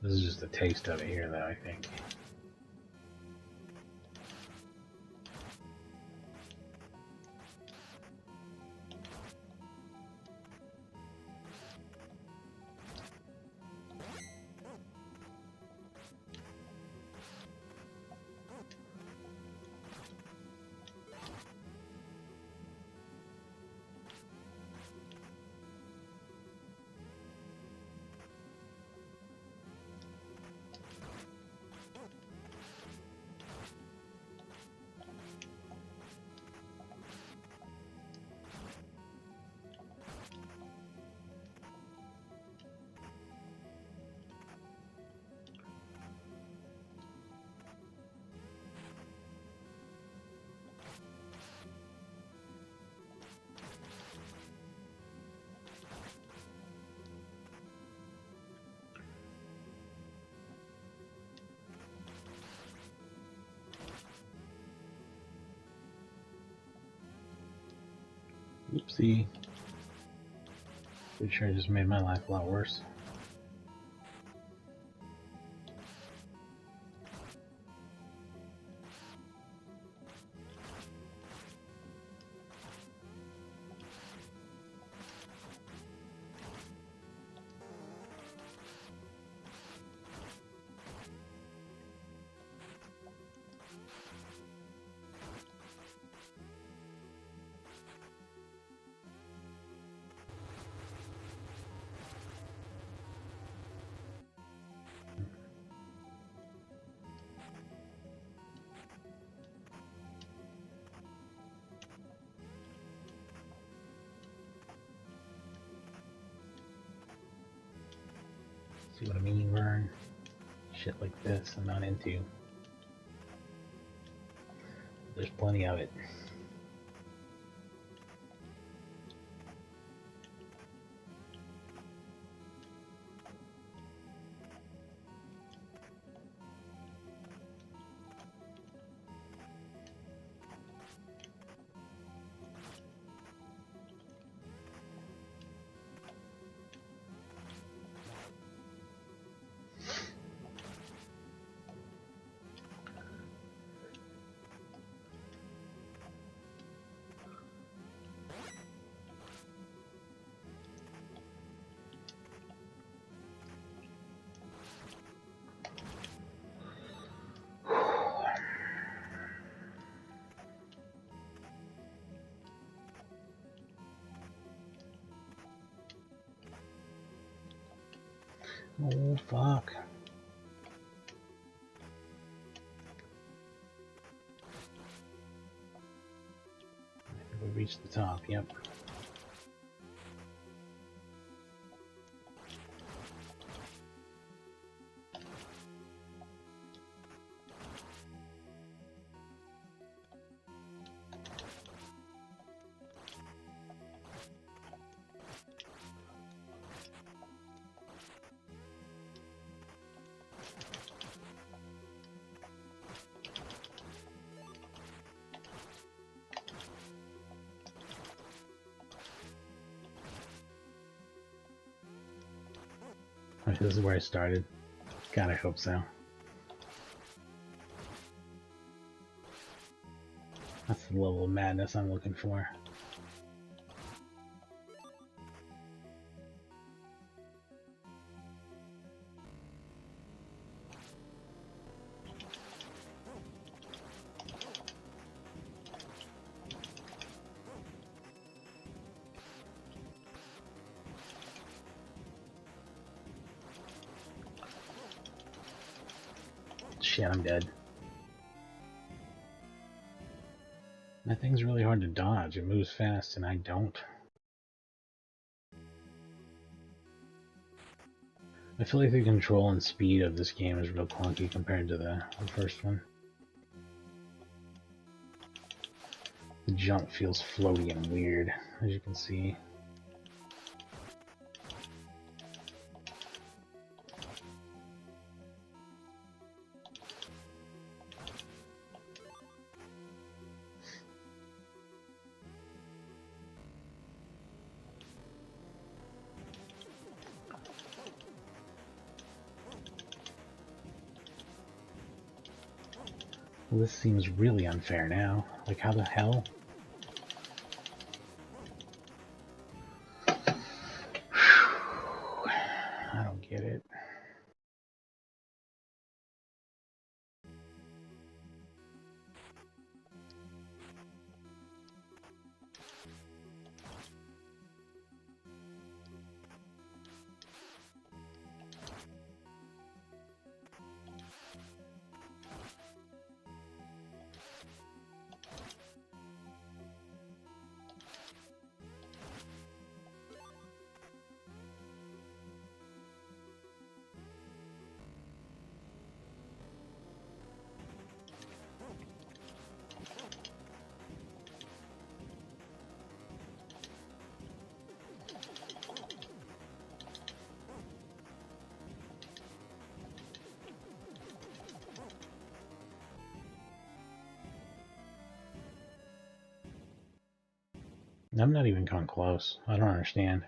This is just a taste of it here, though, I think. Oopsie. Pretty sure I just made my life a lot worse. See what I mean, Vern? Shit like this I'm not into. There's plenty of it. Oh, fuck. I think we reached the top, yep. This is where I started. God, I hope so. That's the level of madness I'm looking for. Shit, I'm dead. That thing's really hard to dodge. It moves fast and I don't. I feel like the control and speed of this game is real clunky compared to the first one. The jump feels floaty and weird, as you can see. Well, this seems really unfair now. Like, how the hell? I don't get it. I'm not even coming close. I don't understand.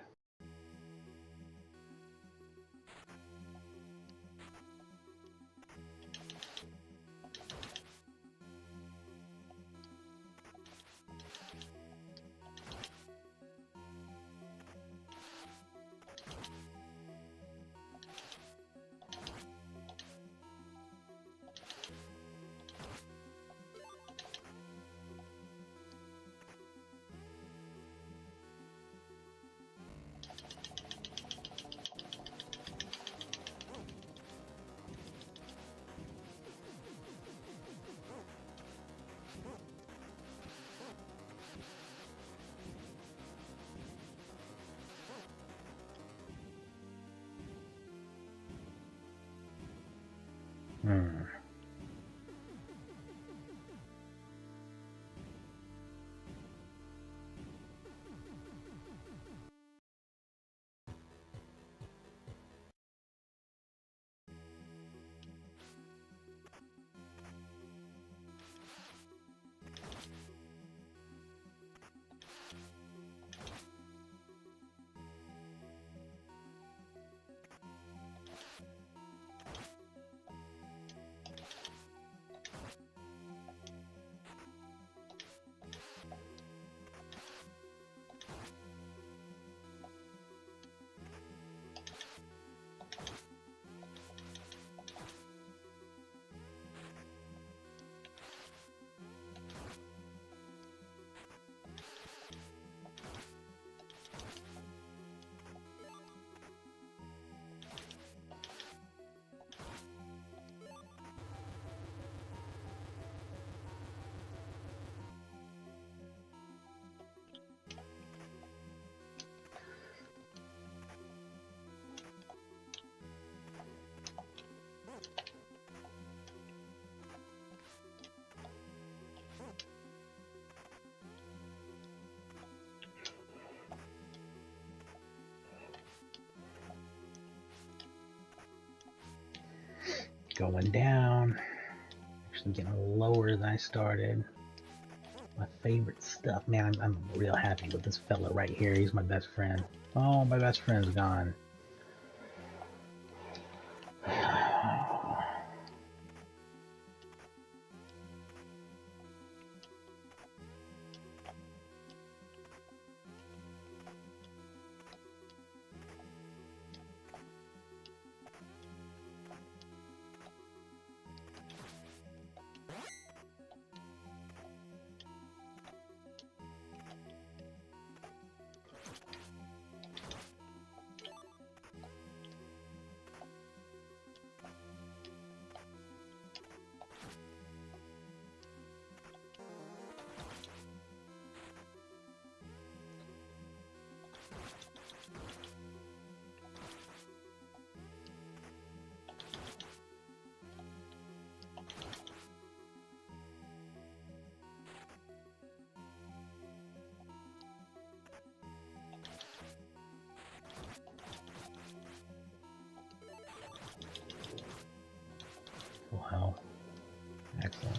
going down. Actually getting lower than I started. My favorite stuff. Man, I'm real happy with this fella right here. He's my best friend. Oh, my best friend's gone. Full health. Excellent.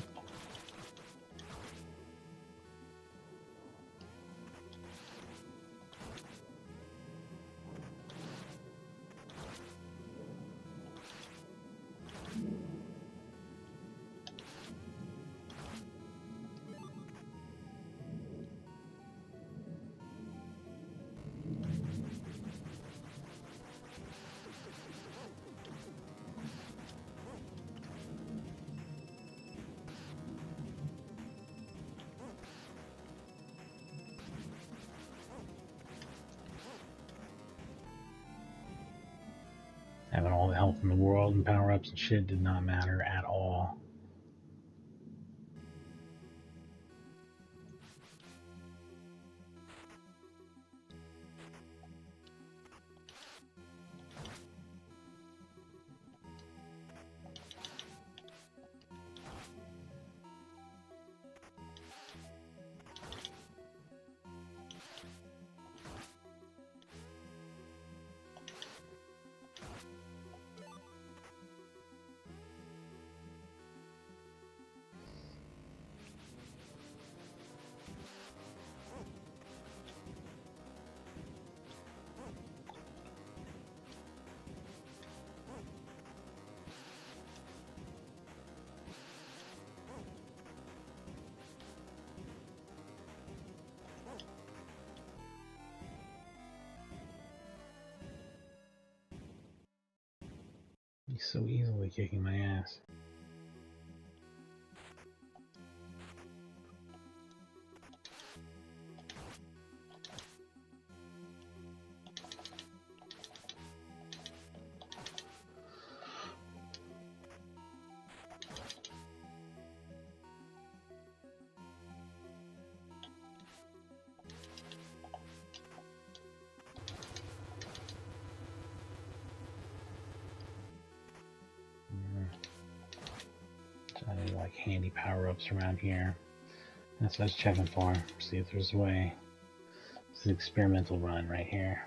Having all the health in the world and power-ups and shit did not matter at all. He's so easily kicking my ass. Any like handy power-ups around here. That's what I was checking for. See if there's a way. It's an experimental run right here.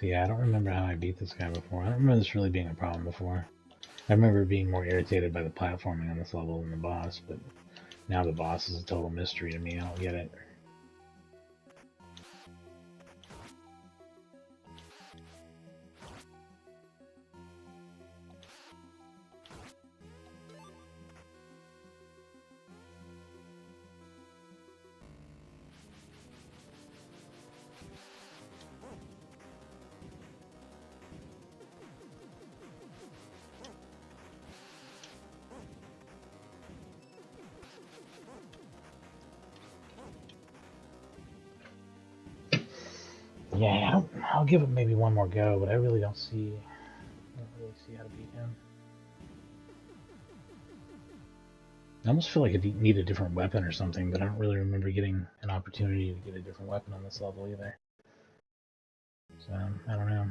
Yeah, I don't remember how I beat this guy before. I don't remember this really being a problem before. I remember being more irritated by the platforming on this level than the boss, but now the boss is a total mystery to me. I don't get it. Yeah, I'll give it maybe one more go, but I really don't see how to beat him. I almost feel like I need a different weapon or something, but I don't really remember getting an opportunity to get a different weapon on this level either. So, I don't know.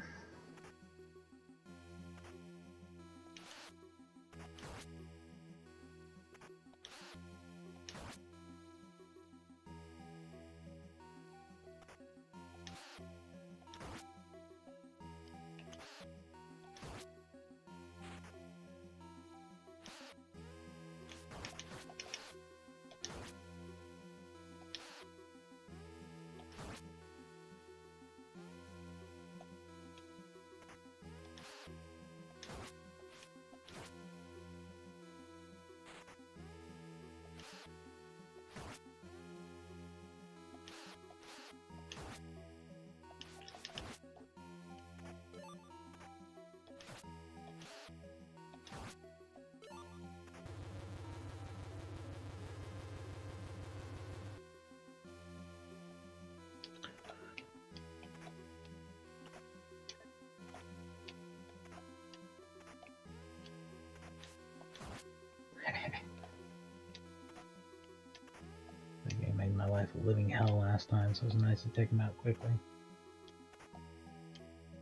The game made my life a living hell last time, so it was nice to take him out quickly.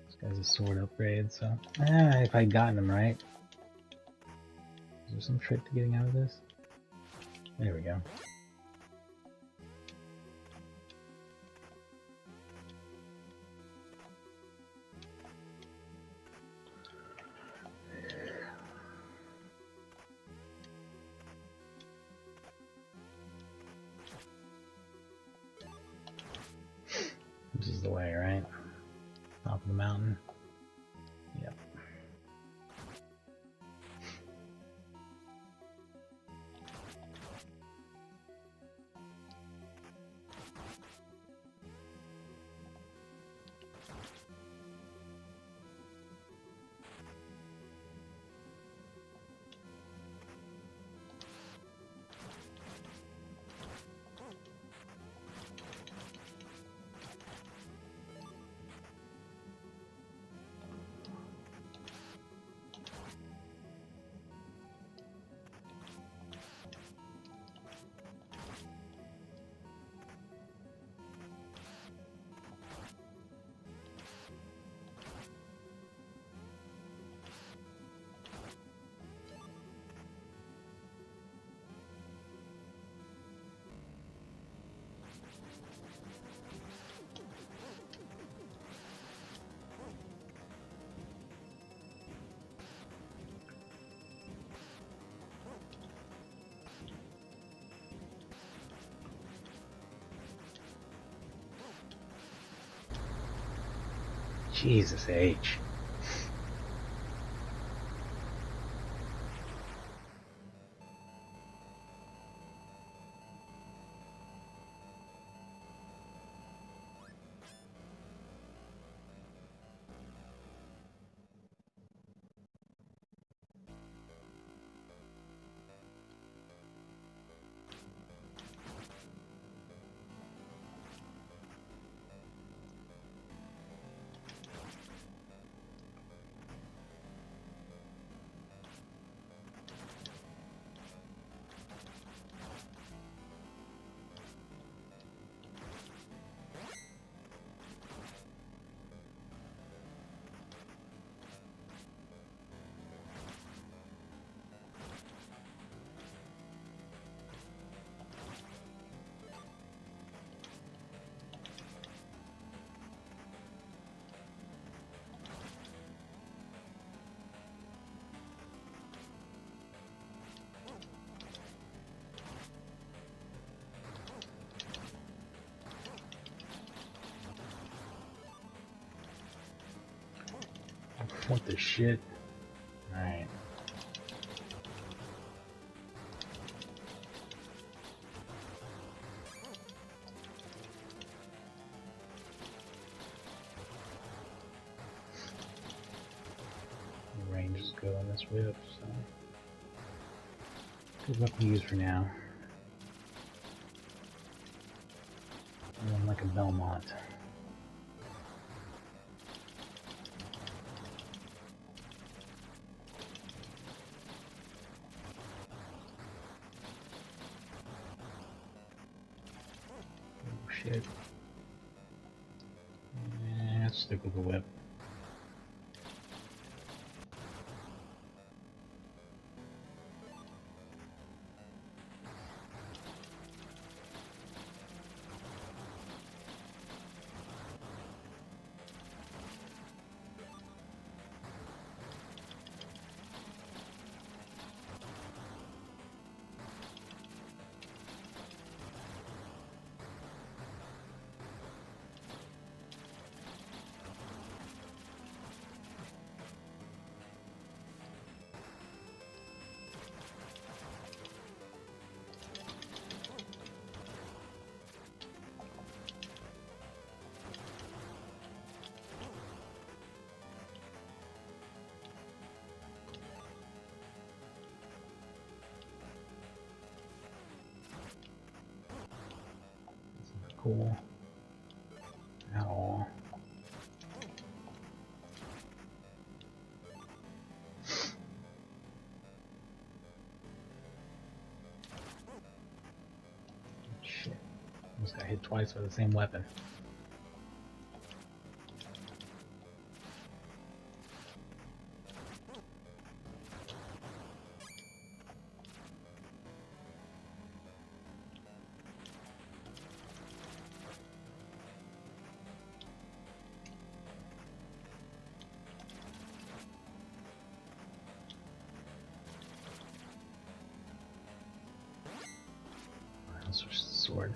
This guy's a sword upgrade, so if I'd gotten him right. Is there some trick to getting out of this? There we go. This is the way, right? Top of the mountain. Yep. Jesus H. What the shit? Alright. The range is good on this whip, so good weapon to use for now. I'm like a Belmont. Oh shit. Let's stick with the whip. Cool. At all. Shit. Almost got hit twice by the same weapon. Switch the sword.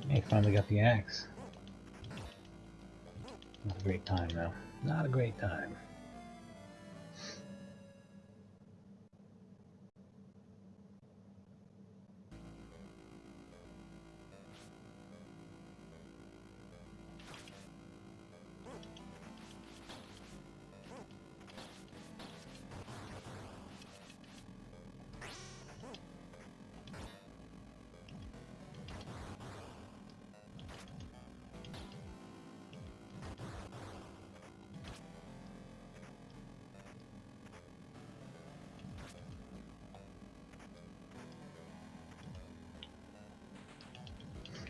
Hey, finally got the axe. Not a great time though. Not a great time.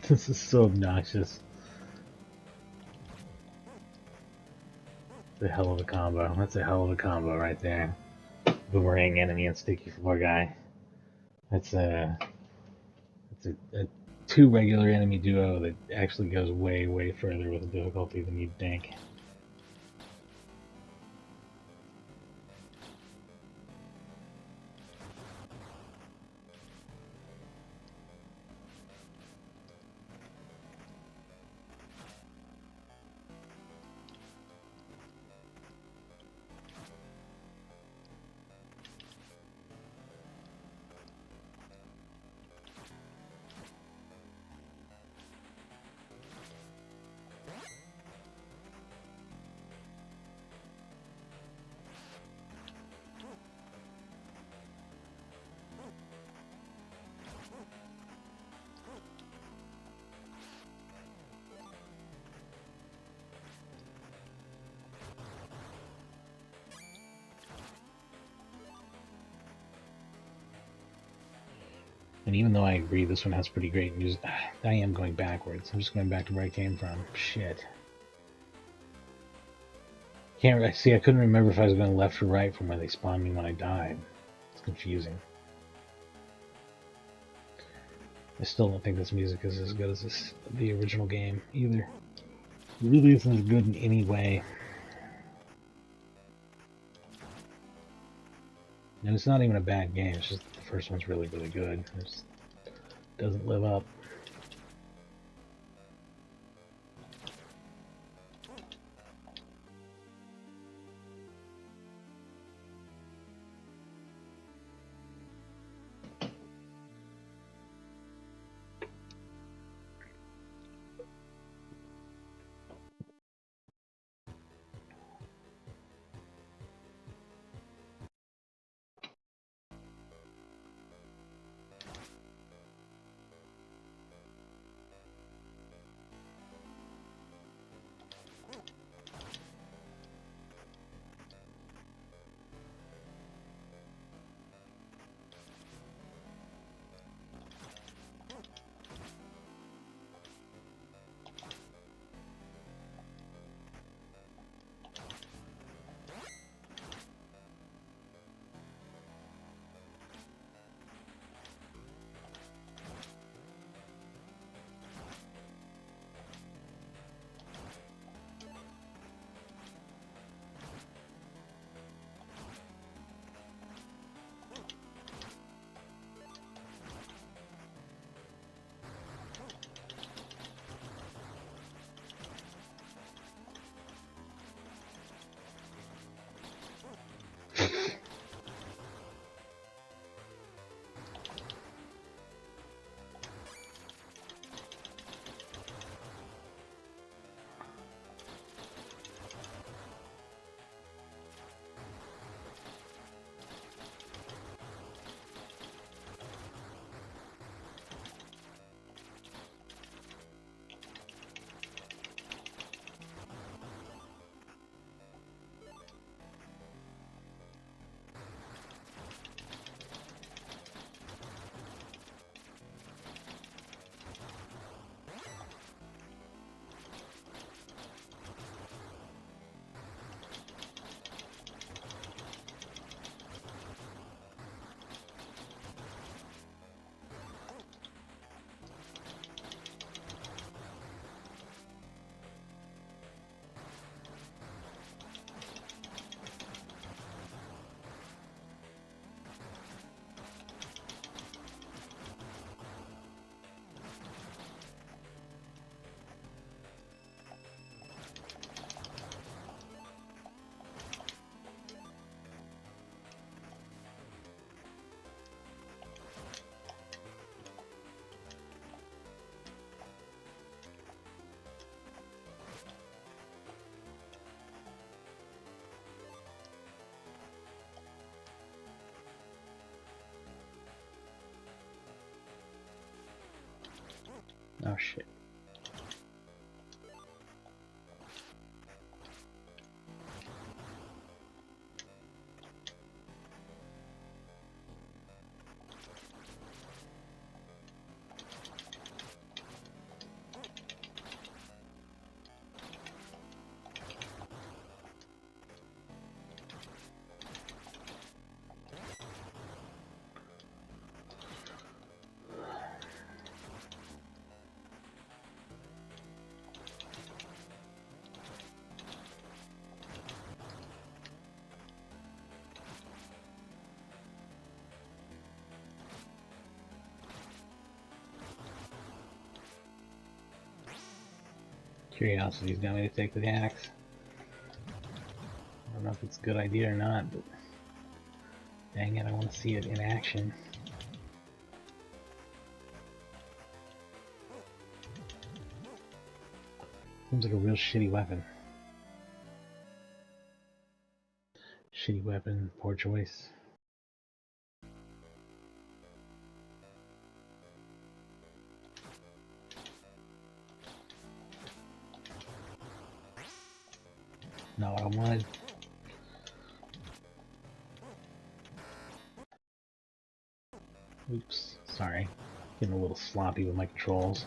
This is so obnoxious. It's a hell of a combo. That's a hell of a combo right there. Boomerang enemy and sticky floor guy. That's a two regular enemy duo that actually goes way, way further with the difficulty than you'd think. And even though I agree this one has pretty great music, I am going backwards. I'm just going back to where I came from. Shit. Can't see. I couldn't remember if I was going left or right from where they spawned me when I died. It's confusing. I still don't think this music is as good as the original game either. It really isn't as good in any way. And it's not even a bad game. It's just the first one's really, really good. It just doesn't live up. Oh shit. Curiosity's got me to take the axe. I don't know if it's a good idea or not, but dang it, I want to see it in action. Seems like a real shitty weapon. Shitty weapon, poor choice. Not what I wanted. Oops, sorry. Getting a little sloppy with my controls.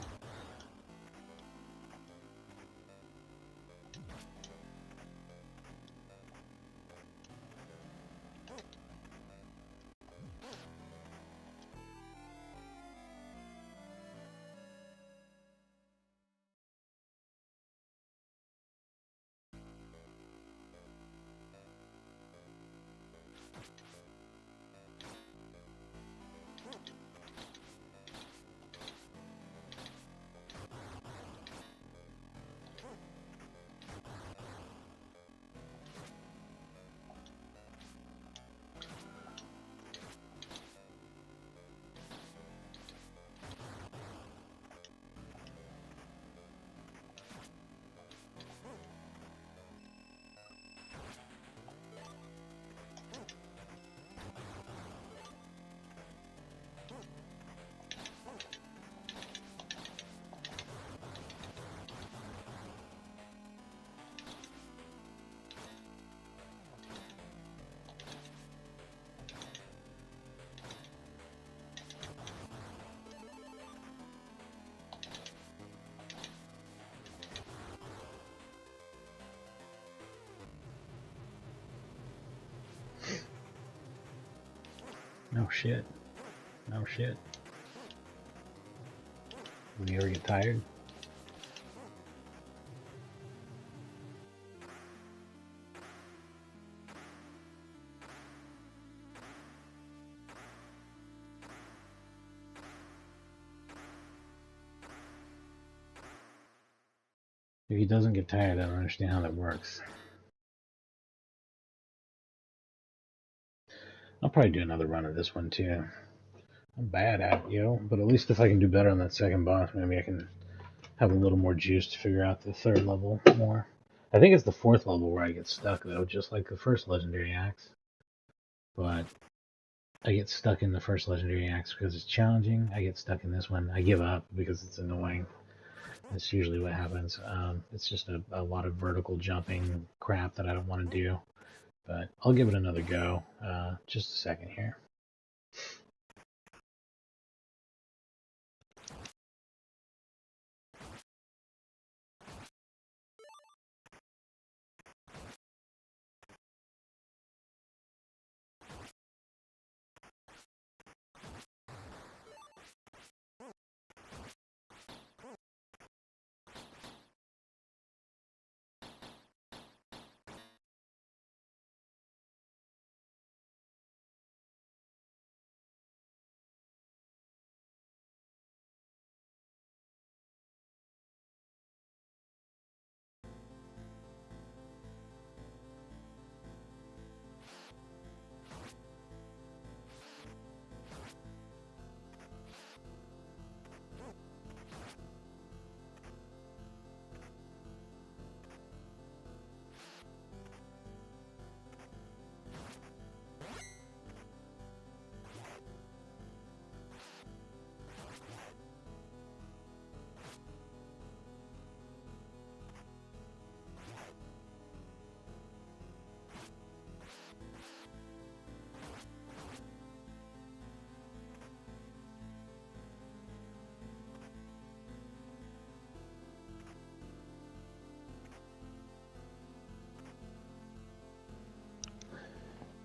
No shit. No shit. Do you ever get tired? If he doesn't get tired, I don't understand how that works. I'll probably do another run of this one too. I'm bad at it, yo, but at least if I can do better on that second boss, maybe I can have a little more juice to figure out the third level more. I think it's the fourth level where I get stuck, though, just like the first legendary axe. But I get stuck in the first legendary axe because it's challenging. I get stuck in this one. I give up because it's annoying. That's usually what happens. It's just a lot of vertical jumping crap that I don't want to do. But I'll give it another go. Just a second here.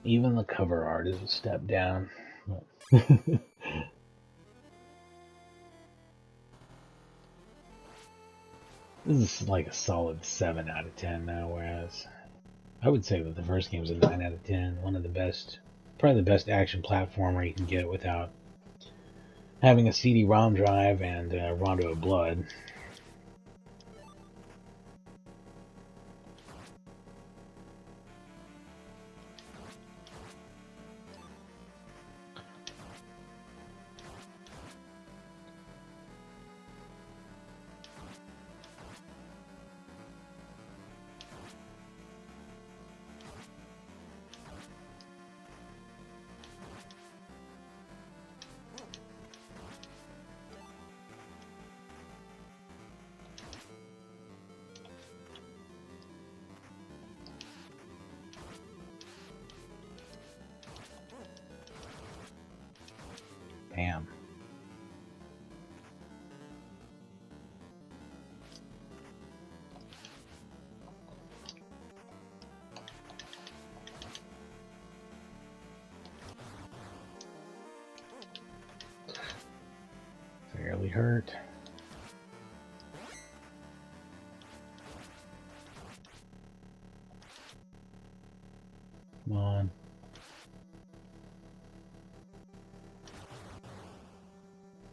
Even the cover art is a step down. This is like a solid 7 out of 10 now, whereas I would say that the first game is a 9 out of 10. One of the best, probably the best action platformer you can get without having a CD-ROM drive and Rondo of Blood. Damn. Fairly hurt. Come on.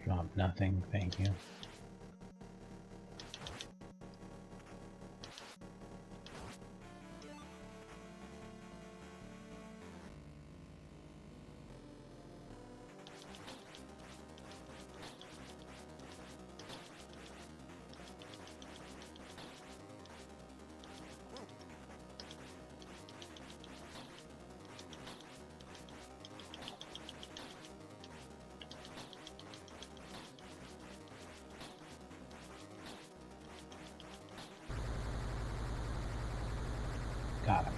Drop nothing, thank you. Got him.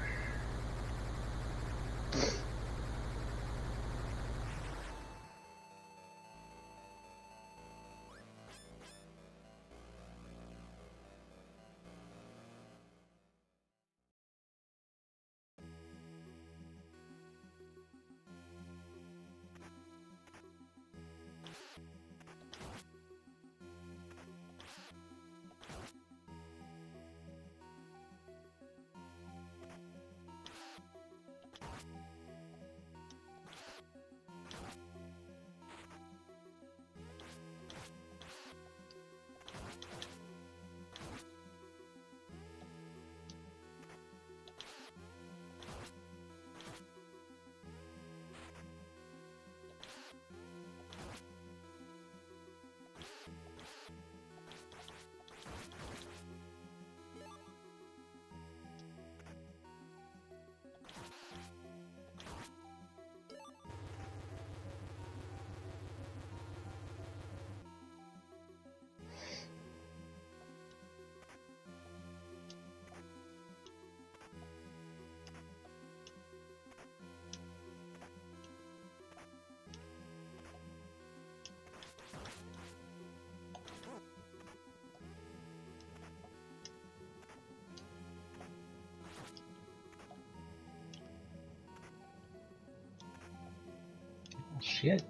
Shit.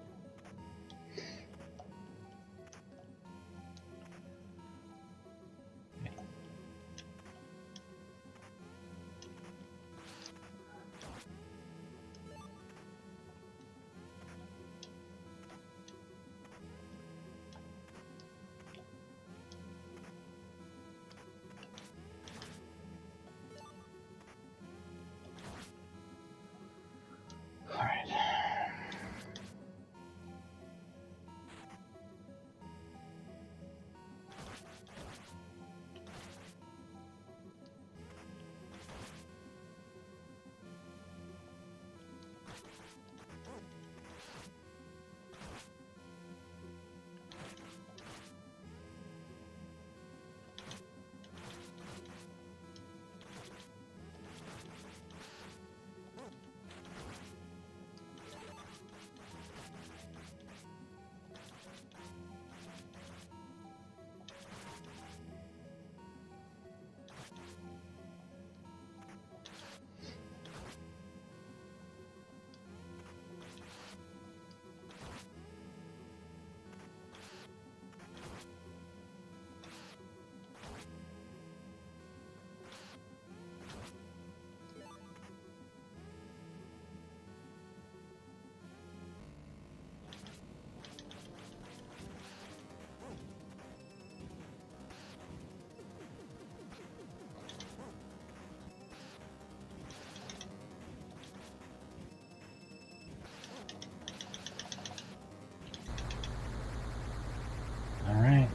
Alright.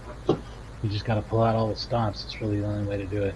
You just gotta pull out all the stops. It's really the only way to do it.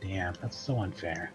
Damn, that's so unfair.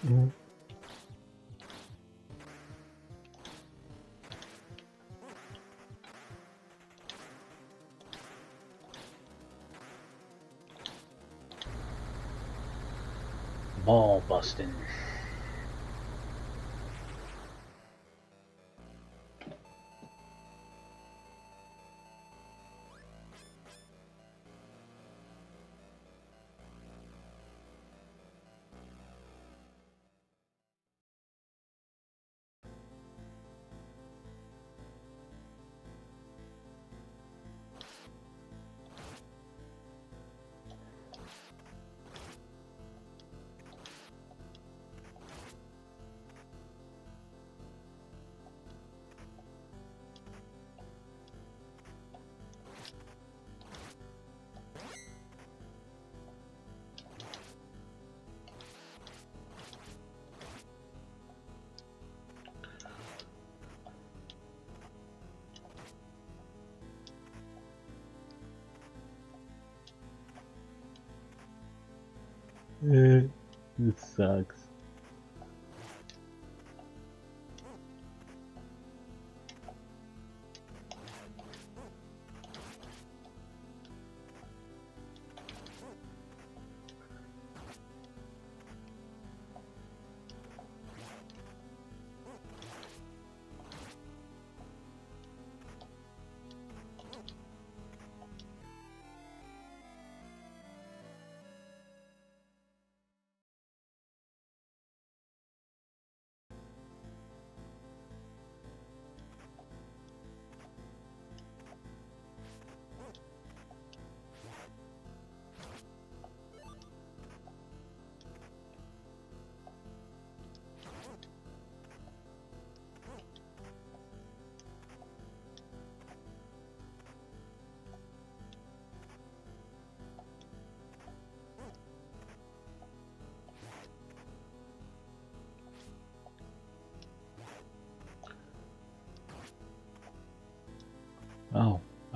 Mm. Ball busting. It sucks.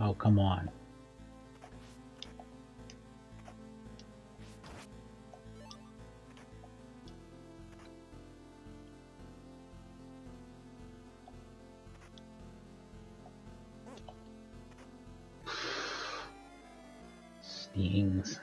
Oh, come on. Stings.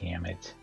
Damn it.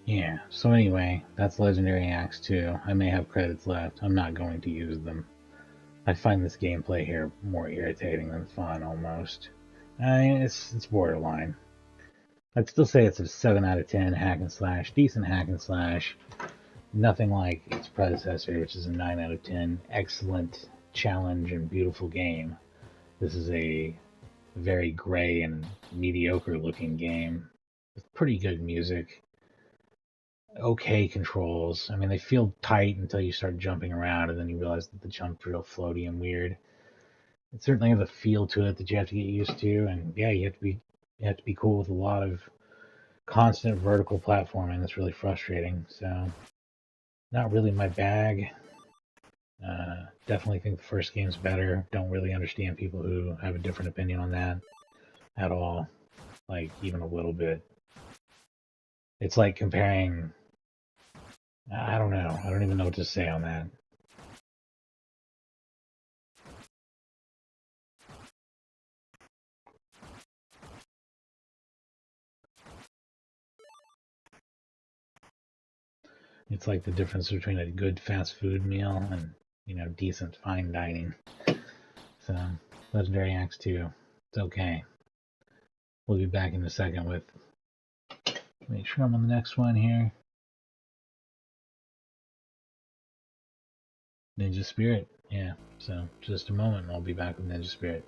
Yeah, so anyway, that's Legendary Axe 2. I may have credits left. I'm not going to use them. I find this gameplay here more irritating than fun, almost. It's borderline. I'd still say it's a 7 out of 10 hack and slash. Decent hack and slash. Nothing like its predecessor, which is a 9 out of 10. Excellent challenge and beautiful game. This is a very gray and mediocre looking game with pretty good music. Okay controls. I mean, they feel tight until you start jumping around, and then you realize that the jump's real floaty and weird. It certainly has a feel to it that you have to get used to, and yeah, you have to be cool with a lot of constant vertical platforming. That's really frustrating. So, not really my bag. Definitely think the first game's better. Don't really understand people who have a different opinion on that at all. Like, even a little bit. It's like comparing. I don't know. I don't even know what to say on that. It's like the difference between a good fast food meal and, decent fine dining. So, Legendary Axe 2. It's okay. We'll be back in a second with. Make sure I'm on the next one here. Ninja Spirit. Yeah, so just a moment and I'll be back with Ninja Spirit.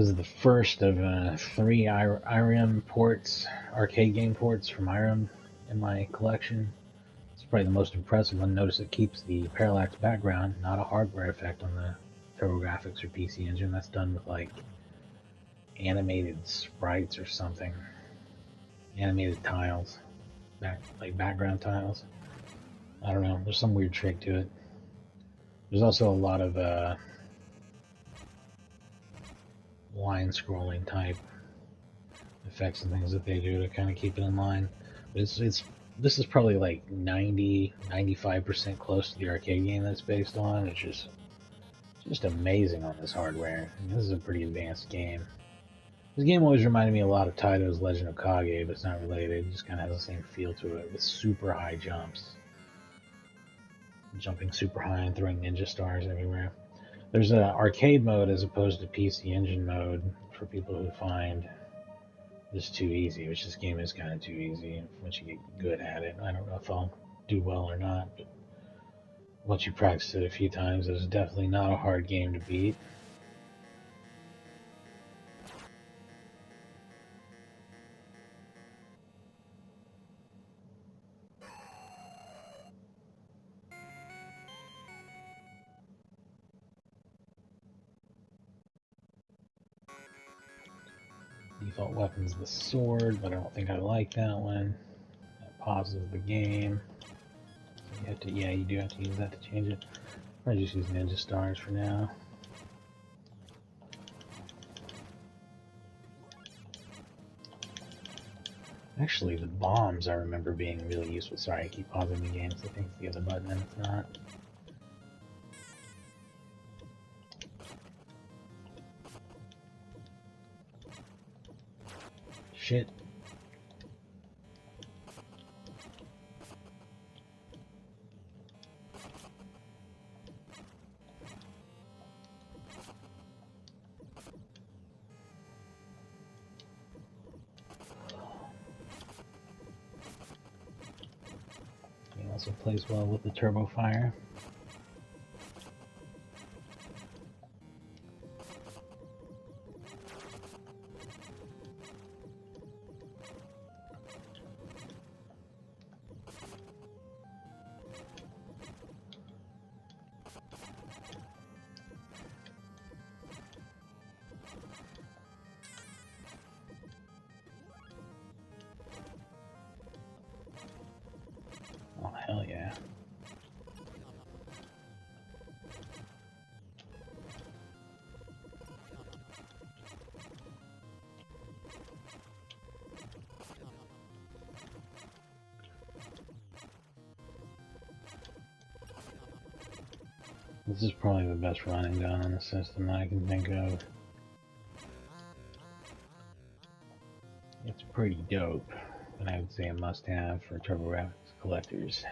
is the first of 3 IRM ports, arcade game ports from IRM in my collection. It's probably the most impressive one. Notice it keeps the parallax background, not a hardware effect on the TurboGrafx or PC Engine. That's done with like animated sprites or something. Animated tiles, like background tiles. I don't know. There's some weird trick to it. There's also a lot of line scrolling type effects and things that they do to kind of keep it in line. But this is probably like 95% close to the arcade game that's based on. It's just amazing on this hardware. I mean, this is a pretty advanced game. This game always reminded me a lot of Taito's Legend of Kage, but it's not related. It just kind of has the same feel to it with super high jumps. Jumping super high and throwing ninja stars everywhere. There's an arcade mode as opposed to PC Engine mode for people who find this too easy, which this game is kind of too easy once you get good at it. I don't know if I'll do well or not, but once you practice it a few times, it's definitely not a hard game to beat. Default weapon's the sword, but I don't think I like that one. That pauses the game. So you have to, yeah, you do have to use that to change it. I just use ninja stars for now. Actually, the bombs I remember being really useful. Sorry, I keep pausing the game, so I think it's the other button and it's not. Shit. It also plays well with the turbo fire. Oh, hell yeah. This is probably the best running gun on the system that I can think of. It's pretty dope, and I would say a must-have for TurboGrafx collectors.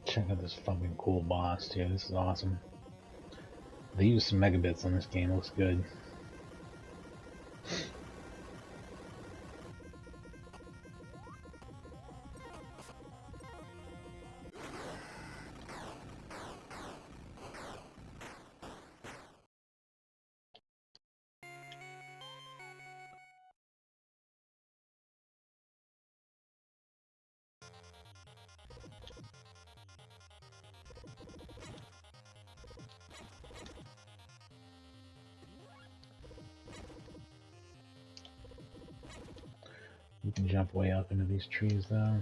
Check out this fucking cool boss too. This is awesome. They use some megabits on this game. It looks good. You can jump way up into these trees though.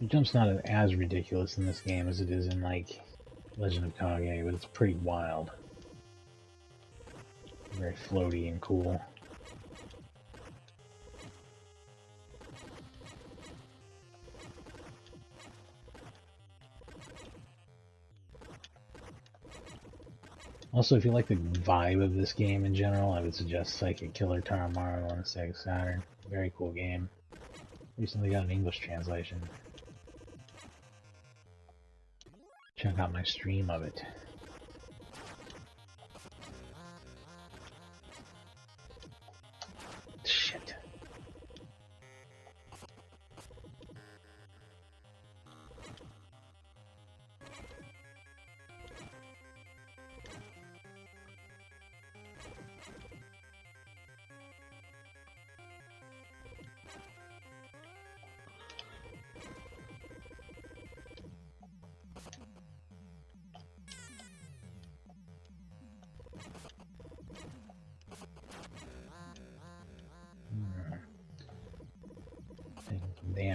The jump's not as ridiculous in this game as it is in like Legend of Kage, but it's pretty wild. Very floaty and cool. Also, if you like the vibe of this game in general, I would suggest Psychic Killer Taramaru on the Sega Saturn. Very cool game. Recently got an English translation. Check out my stream of it.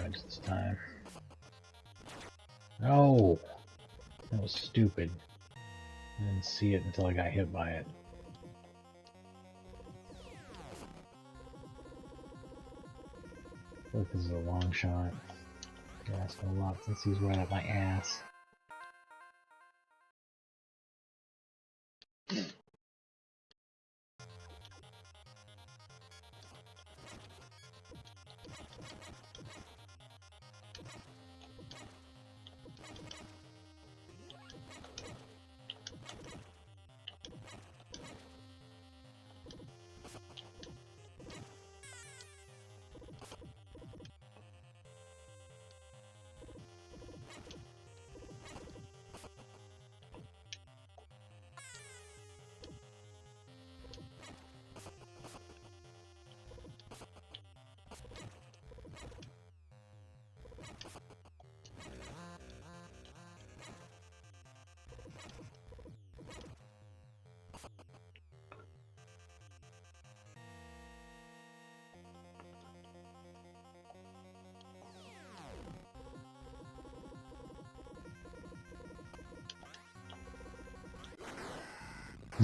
damage this time. No! That was stupid. I didn't see it until I got hit by it. Look, this is a long shot. You're asking a lot since he's right up my ass.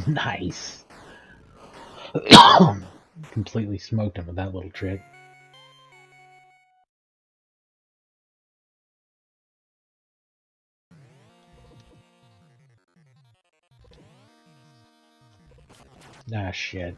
Nice! Completely smoked him with that little trick. Ah, shit.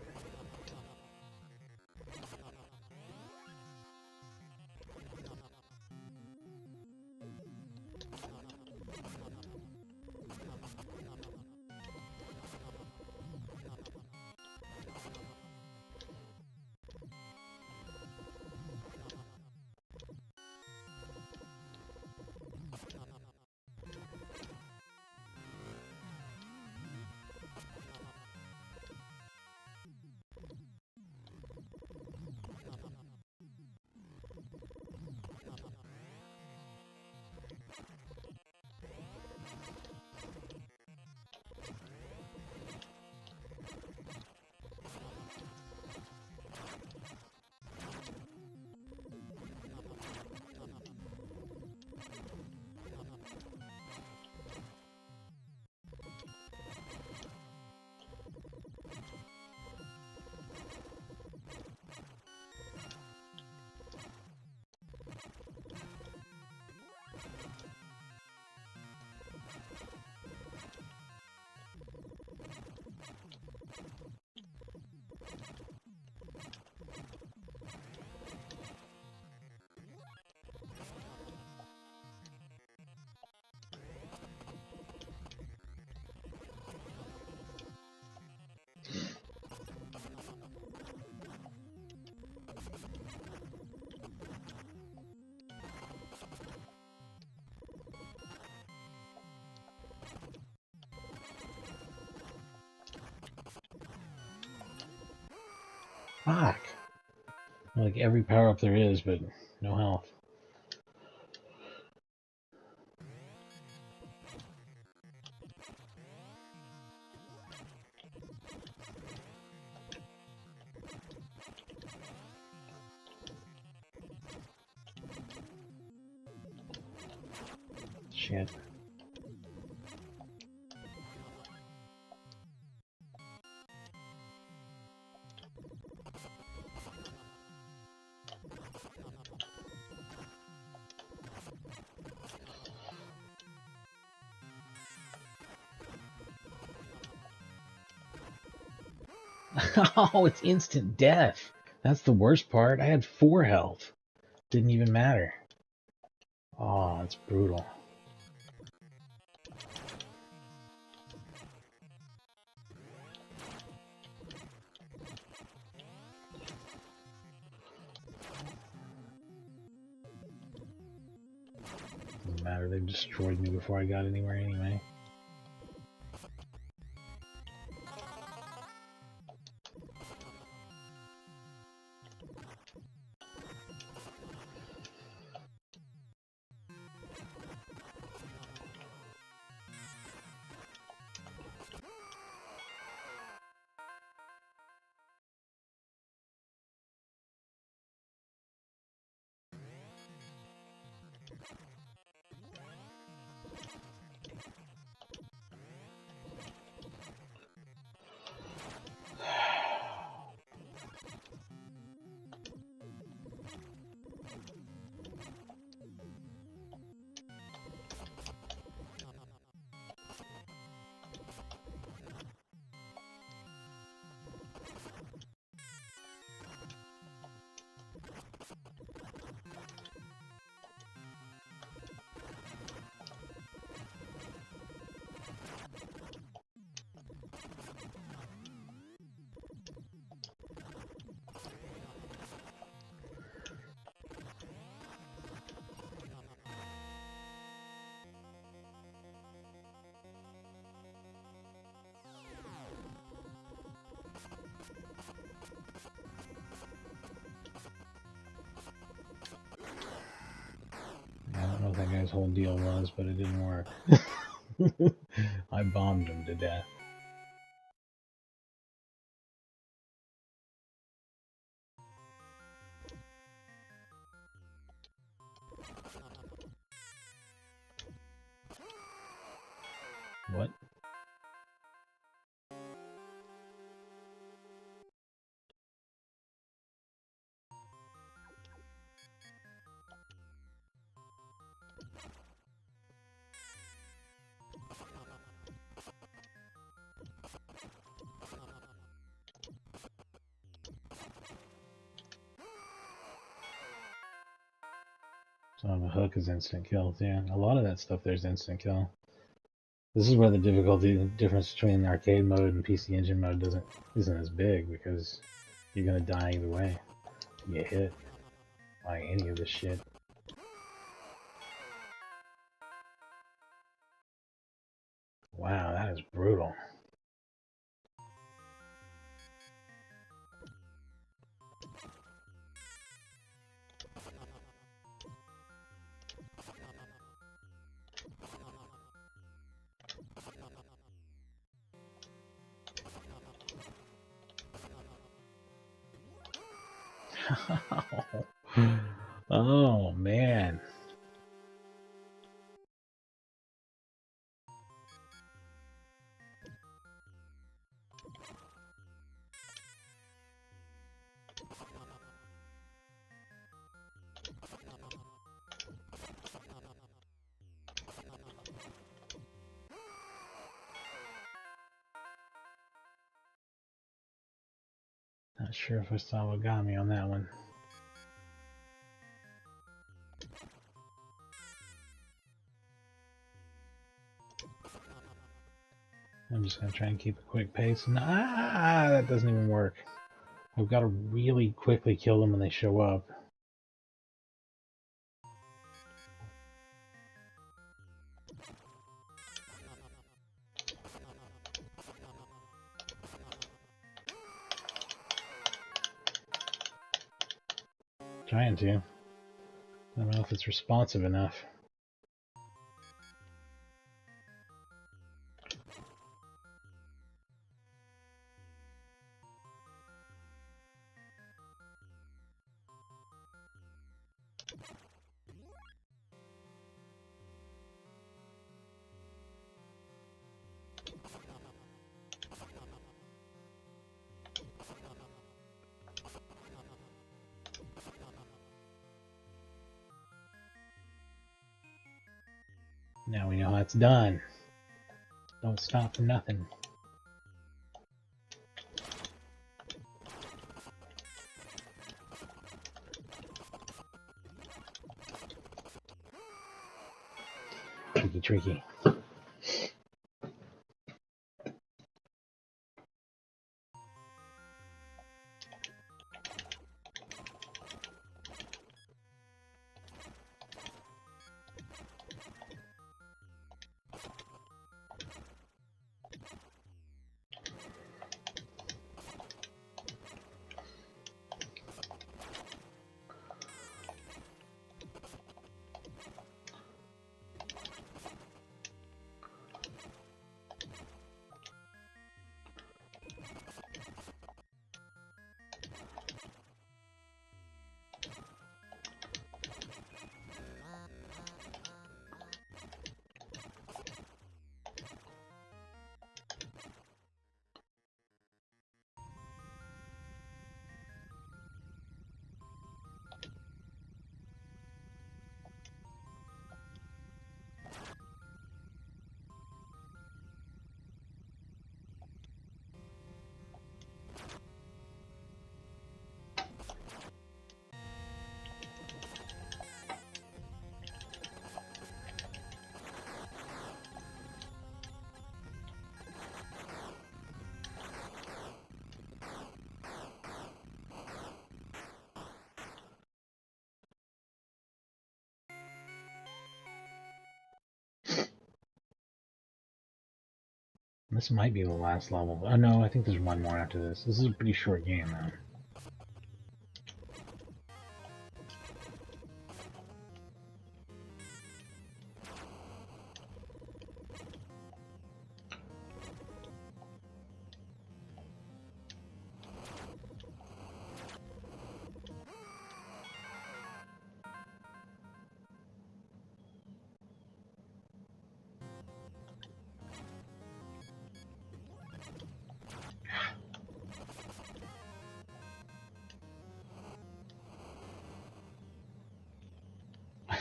Fuck. Like every power up there is, but no health. Shit. Oh, it's instant death. That's the worst part. I had 4 health. Didn't even matter. Oh, that's brutal. Doesn't matter. They destroyed me before I got anywhere anyway. that guy's whole deal was, but it didn't work. I bombed him to death. What? So the hook is instant kills, yeah. A lot of that stuff there's instant kill. This is where the difficulty difference between arcade mode and PC Engine mode isn't as big, because you're gonna die either way. You get hit by any of this shit. Wow, that is brutal. Oh man. Not sure if I saw what got me on that one. I'm just going to try and keep a quick pace. And, that doesn't even work. I've got to really quickly kill them when they show up. Trying to. I don't know if it's responsive enough. Now we know how it's done. Don't stop for nothing. Tricky, tricky. This might be the last level. Oh no, I think there's one more after this. This is a pretty short game though.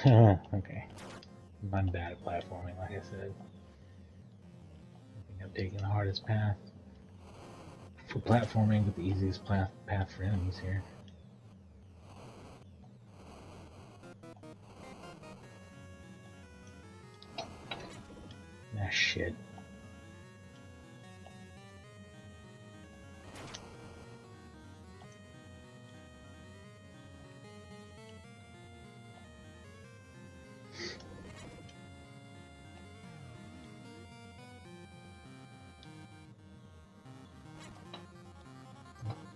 Okay. I'm bad at platforming, like I said. I think I'm taking the hardest path for platforming, but the easiest path for enemies here. Ah, shit.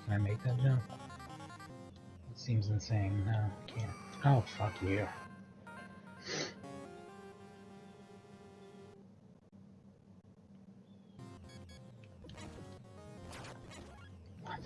Can I make that jump? It seems insane. No, I can't. Oh, fuck you. What?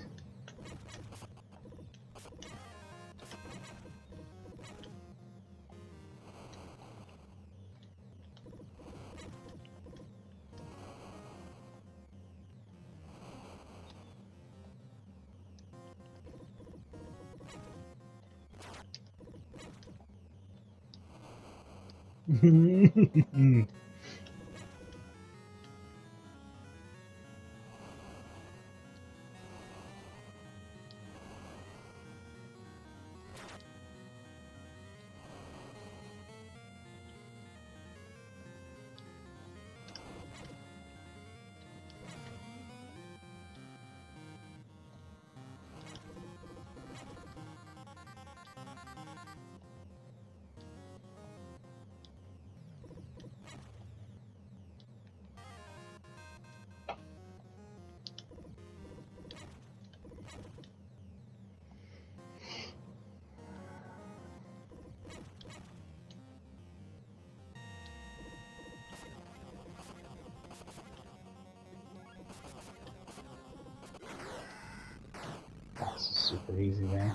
This is super easy, man.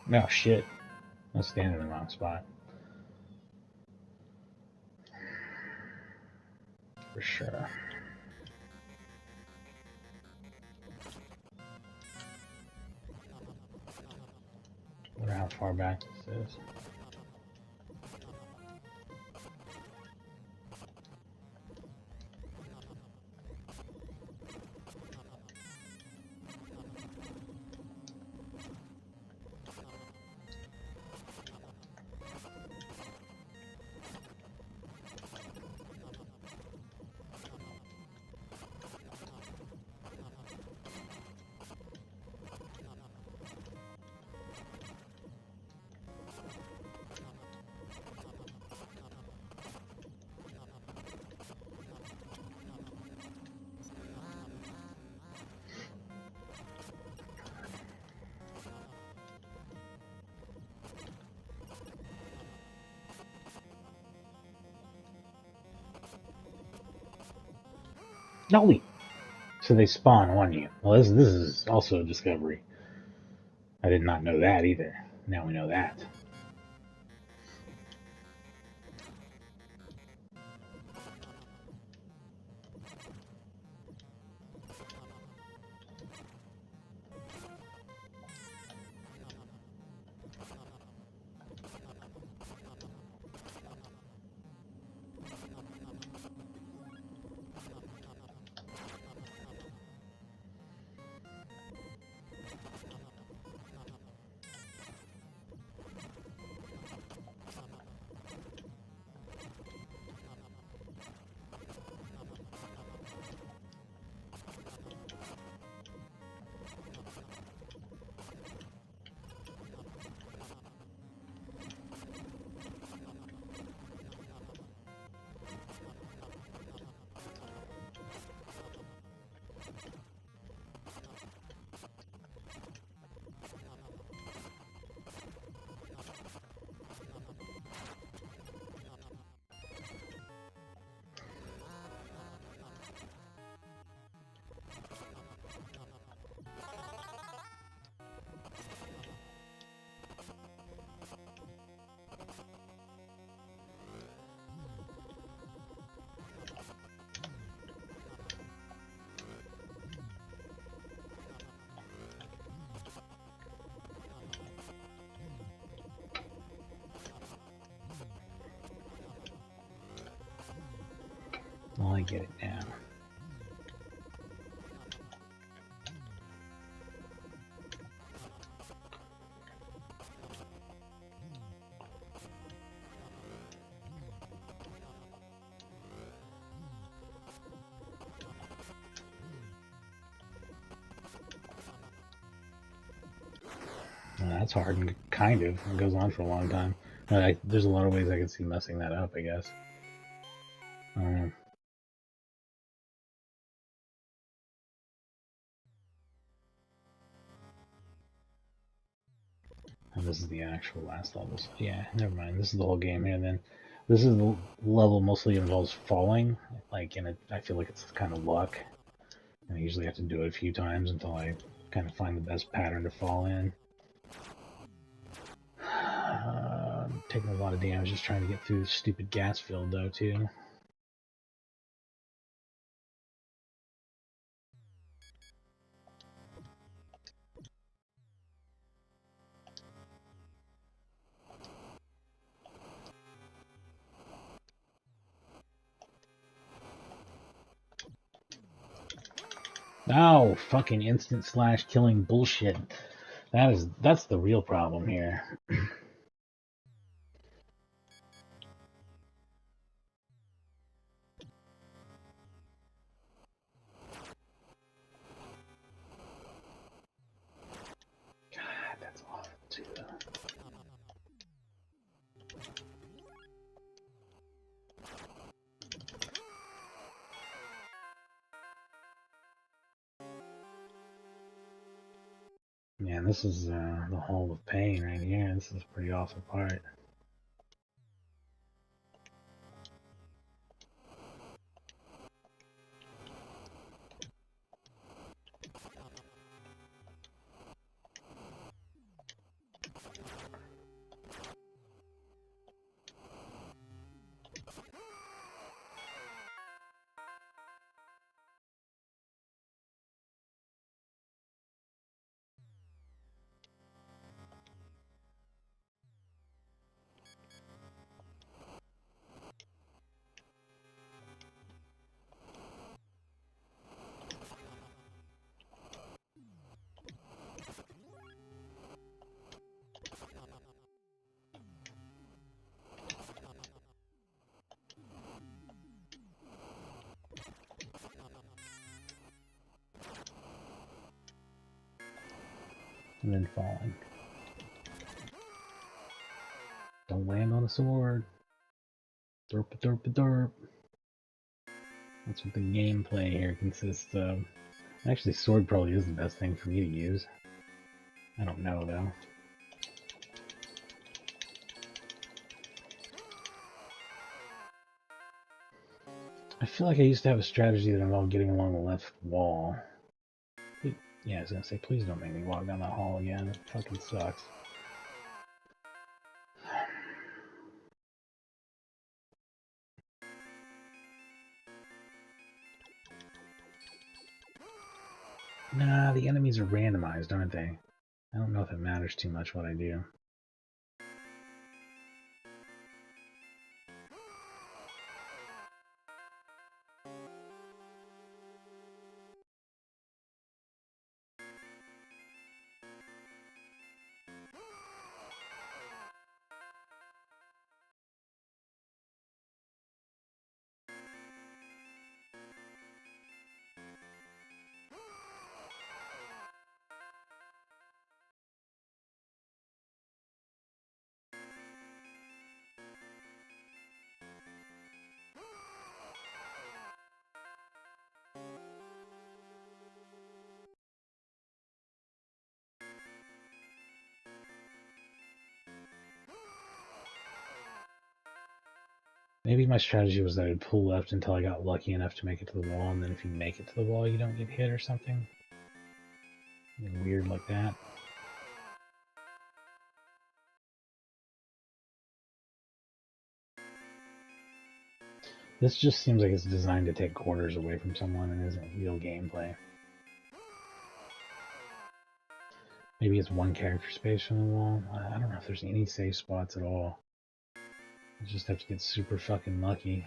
No, shit. I'm standing in the wrong spot. For sure. I wonder how far back this is. Holy! So they spawn on you. Well, this is also a discovery. I did not know that either. Now we know that. Well, I get it now. That's hard, and kind of. It goes on for a long time. There's a lot of ways I could see messing that up, I guess. And this is the actual last level. So yeah, never mind. This is the whole game here then. This is the level mostly involves falling. And I feel like it's kind of luck. And I usually have to do it a few times until I kind of find the best pattern to fall in. I'm taking a lot of damage just trying to get through this stupid gas field, though, too. Oh, fucking instant slash killing bullshit. That's the real problem here. God, that's awful too. Man, this is the Hall of Pain right here. This is a pretty awful part. And then falling. Don't land on a sword. Derp, derp, derp. That's what the gameplay here consists of. Actually, sword probably is the best thing for me to use. I don't know, though. I feel like I used to have a strategy that involved getting along the left wall. Yeah, I was gonna say, please don't make me walk down that hall again. It fucking sucks. Nah, the enemies are randomized, aren't they? I don't know if it matters too much what I do. Maybe my strategy was that I'd pull left until I got lucky enough to make it to the wall, and then if you make it to the wall, you don't get hit or something. Something weird like that. This just seems like it's designed to take quarters away from someone and isn't real gameplay. Maybe it's one character space from the wall. I don't know if there's any safe spots at all. You just have to get super fucking lucky.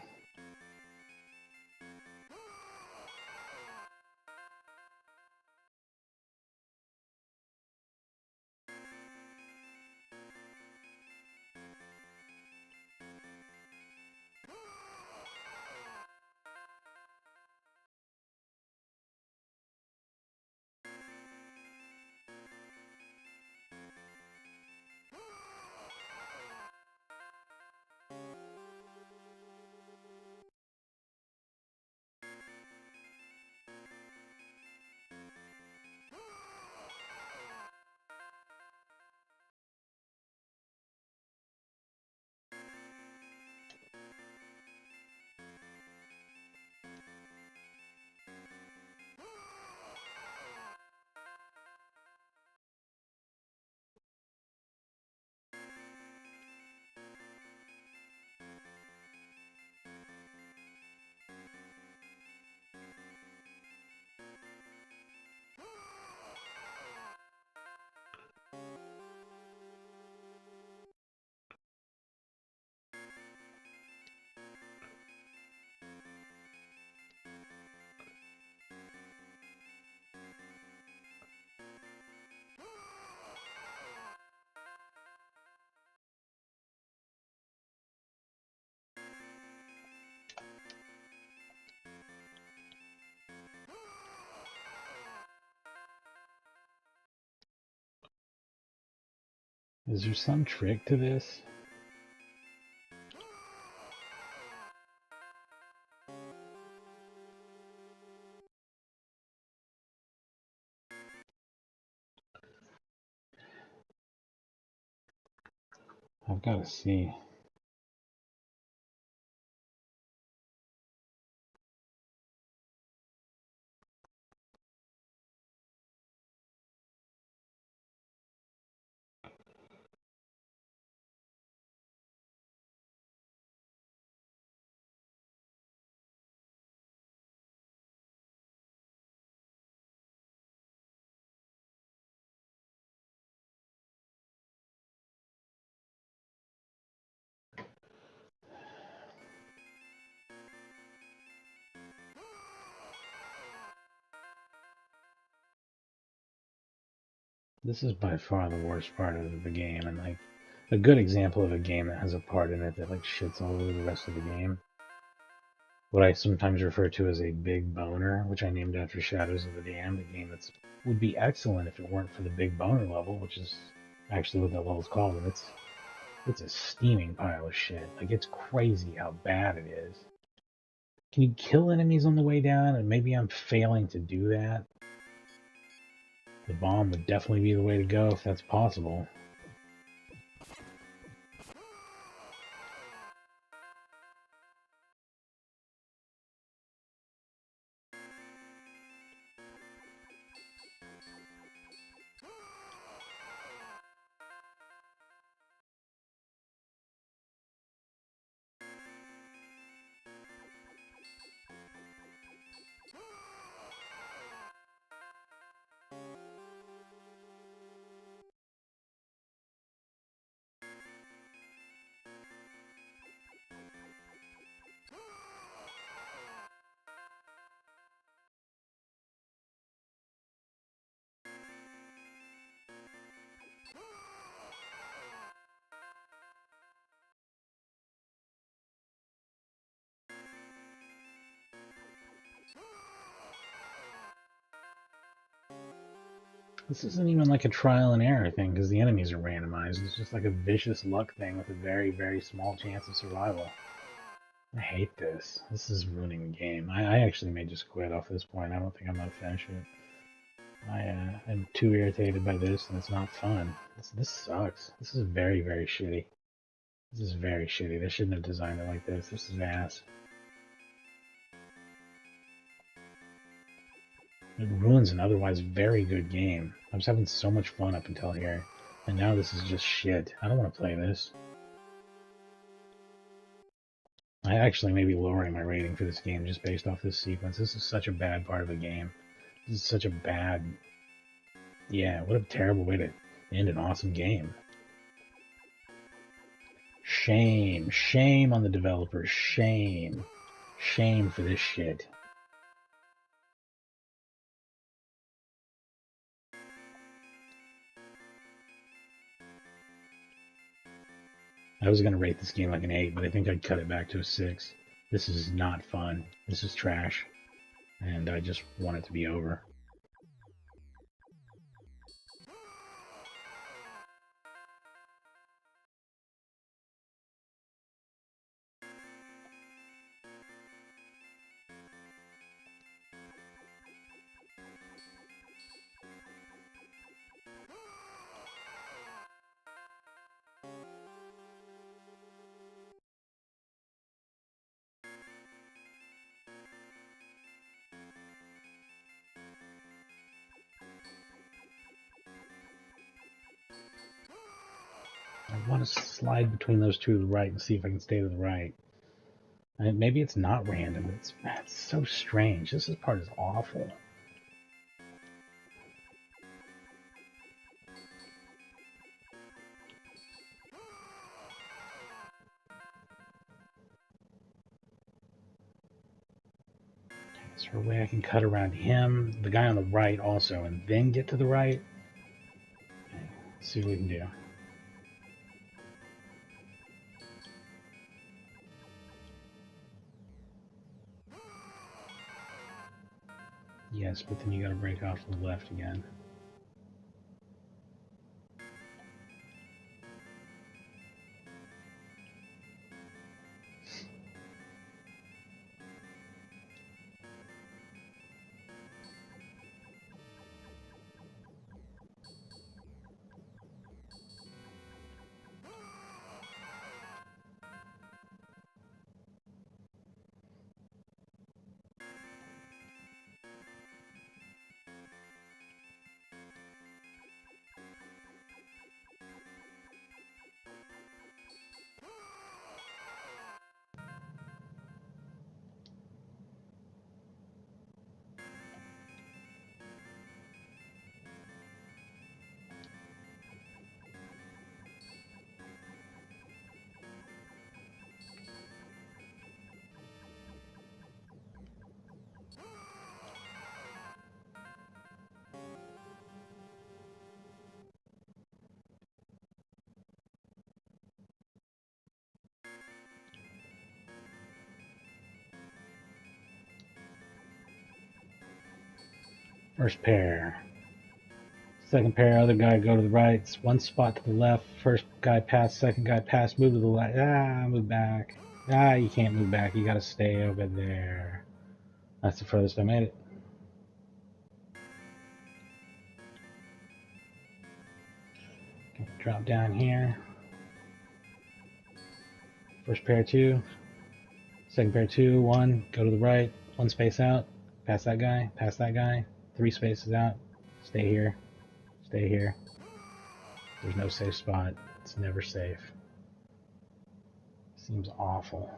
Is there some trick to this? I've got to see. This is by far the worst part of the game, and like a good example of a game that has a part in it that like shits all over the rest of the game. What I sometimes refer to as a big boner, which I named after Shadows of the Damned, a game that would be excellent if it weren't for the big boner level, which is actually what that level's called, and it's a steaming pile of shit. Like, it's crazy how bad it is. Can you kill enemies on the way down? And maybe I'm failing to do that. The bomb would definitely be the way to go if that's possible. This isn't even like a trial and error thing because the enemies are randomized. It's just like a vicious luck thing with a very, very small chance of survival. I hate this. This is ruining the game. I actually may just quit off this point. I don't think I'm going to finish it. I'm too irritated by this, and it's not fun. This sucks. This is very, very shitty. This is very shitty. They shouldn't have designed it like this. This is ass. It ruins an otherwise very good game. I was having so much fun up until here, and now this is just shit. I don't want to play this. I actually may be lowering my rating for this game just based off this sequence. This is such a bad part of the game. This is such a bad... Yeah, what a terrible way to end an awesome game. Shame. Shame on the developers. Shame. Shame for this shit. I was going to rate this game like an 8, but I think I'd cut it back to a 6. This is not fun. This is trash. And I just want it to be over. I want to slide between those two to the right and see if I can stay to the right. And maybe it's not random. It's so strange. This part is awful. Is there a way I can cut around him, the guy on the right also, and then get to the right? Okay, let's see what we can do. Yes, but then you gotta break off to the left again. First pair. Second pair, other guy go to the right. One spot to the left. First guy pass, second guy pass, move to the left. Move back. You can't move back. You gotta stay over there. That's the furthest I made it. Okay, drop down here. First pair 2. Second pair 2, 1. Go to the right. 1 space out. Pass that guy. Pass that guy. 3 spaces out. Stay here. Stay here. There's no safe spot. It's never safe. Seems awful.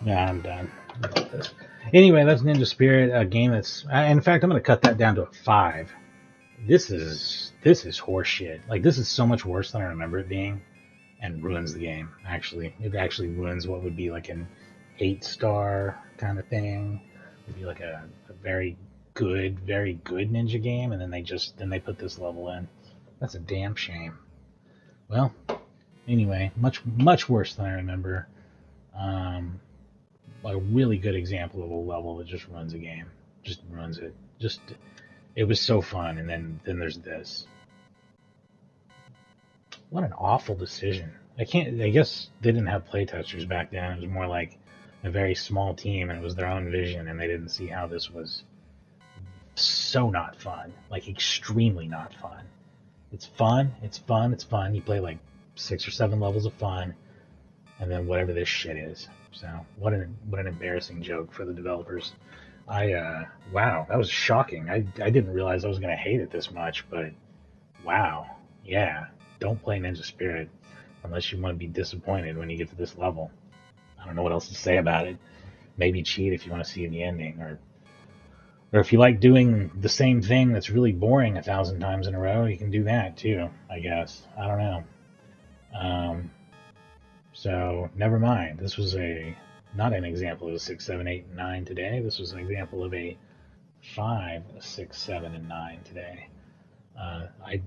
Yeah, I'm done about this. Anyway, that's Ninja Spirit, a game that's. In fact, I'm going to cut that down to a 5. This is horseshit. Like, this is so much worse than I remember it being, and ruins the game. Actually, it actually ruins what would be like an 8-star kind of thing. It would be like a very good ninja game, and then they put this level in. That's a damn shame. Well, anyway, much worse than I remember. A really good example of a level that just runs a game, just ruins it. It was so fun, and then there's this. What an awful decision. I guess they didn't have playtesters back then. It was more like a very small team, and it was their own vision, and they didn't see how this was so not fun, like extremely not fun. It's fun. You play like 6 or 7 levels of fun, and then whatever this shit is. So what an embarrassing joke for the developers. Wow, that was shocking. I didn't realize I was gonna hate it this much, but wow, yeah. Don't play Ninja Spirit unless you want to be disappointed when you get to this level. I don't know what else to say about it. Maybe cheat if you want to see the ending, or if you like doing the same thing that's really boring 1,000 times in a row, you can do that too. I guess I don't know. So never mind. This was not an example of a 6, 7, 8, and 9 today. This was an example of a 5, 6, 7, and 9 today. I'm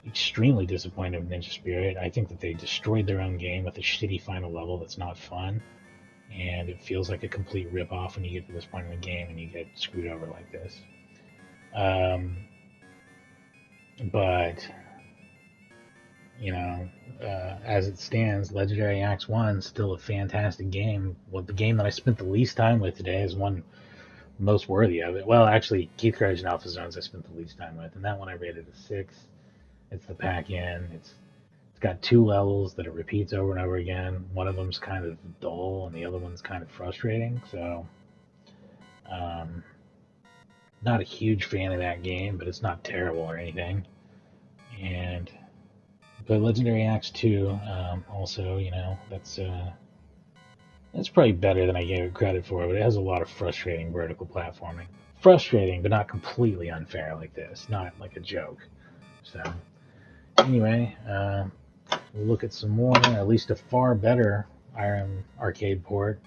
extremely disappointed with Ninja Spirit. I think that they destroyed their own game with a shitty final level that's not fun, and it feels like a complete rip-off when you get to this point in the game and you get screwed over like this. But you know, as it stands, Legendary Axe 1 is still a fantastic game. Well, the game that I spent the least time with today is one most worthy of it. Well, actually, Keith Courage and Alpha Zones I spent the least time with, and that one I rated a 6. It's the pack-in. It's got 2 levels that it repeats over and over again. One of them's kind of dull, and the other one's kind of frustrating. So, not a huge fan of that game, but it's not terrible or anything. But Legendary Axe 2, also, that's probably better than I gave it credit for, but it has a lot of frustrating vertical platforming. Frustrating, but not completely unfair like this. Not like a joke. So, anyway, we'll look at some more, at least a far better Irem arcade port.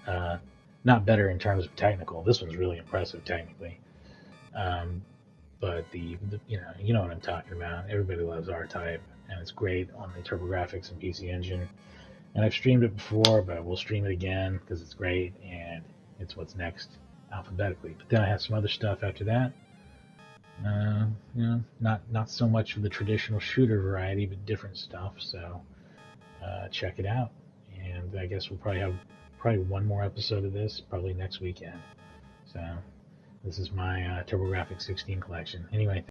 Not better in terms of technical. This one's really impressive technically. But you know what I'm talking about. Everybody loves R-Type, and it's great on the TurboGrafx and PC Engine. And I've streamed it before, but we'll stream it again because it's great, and it's what's next alphabetically. But then I have some other stuff after that. Not so much of the traditional shooter variety, but different stuff. So check it out. And I guess we'll probably have one more episode of this probably next weekend. So this is my TurboGrafx-16 collection. Anyway.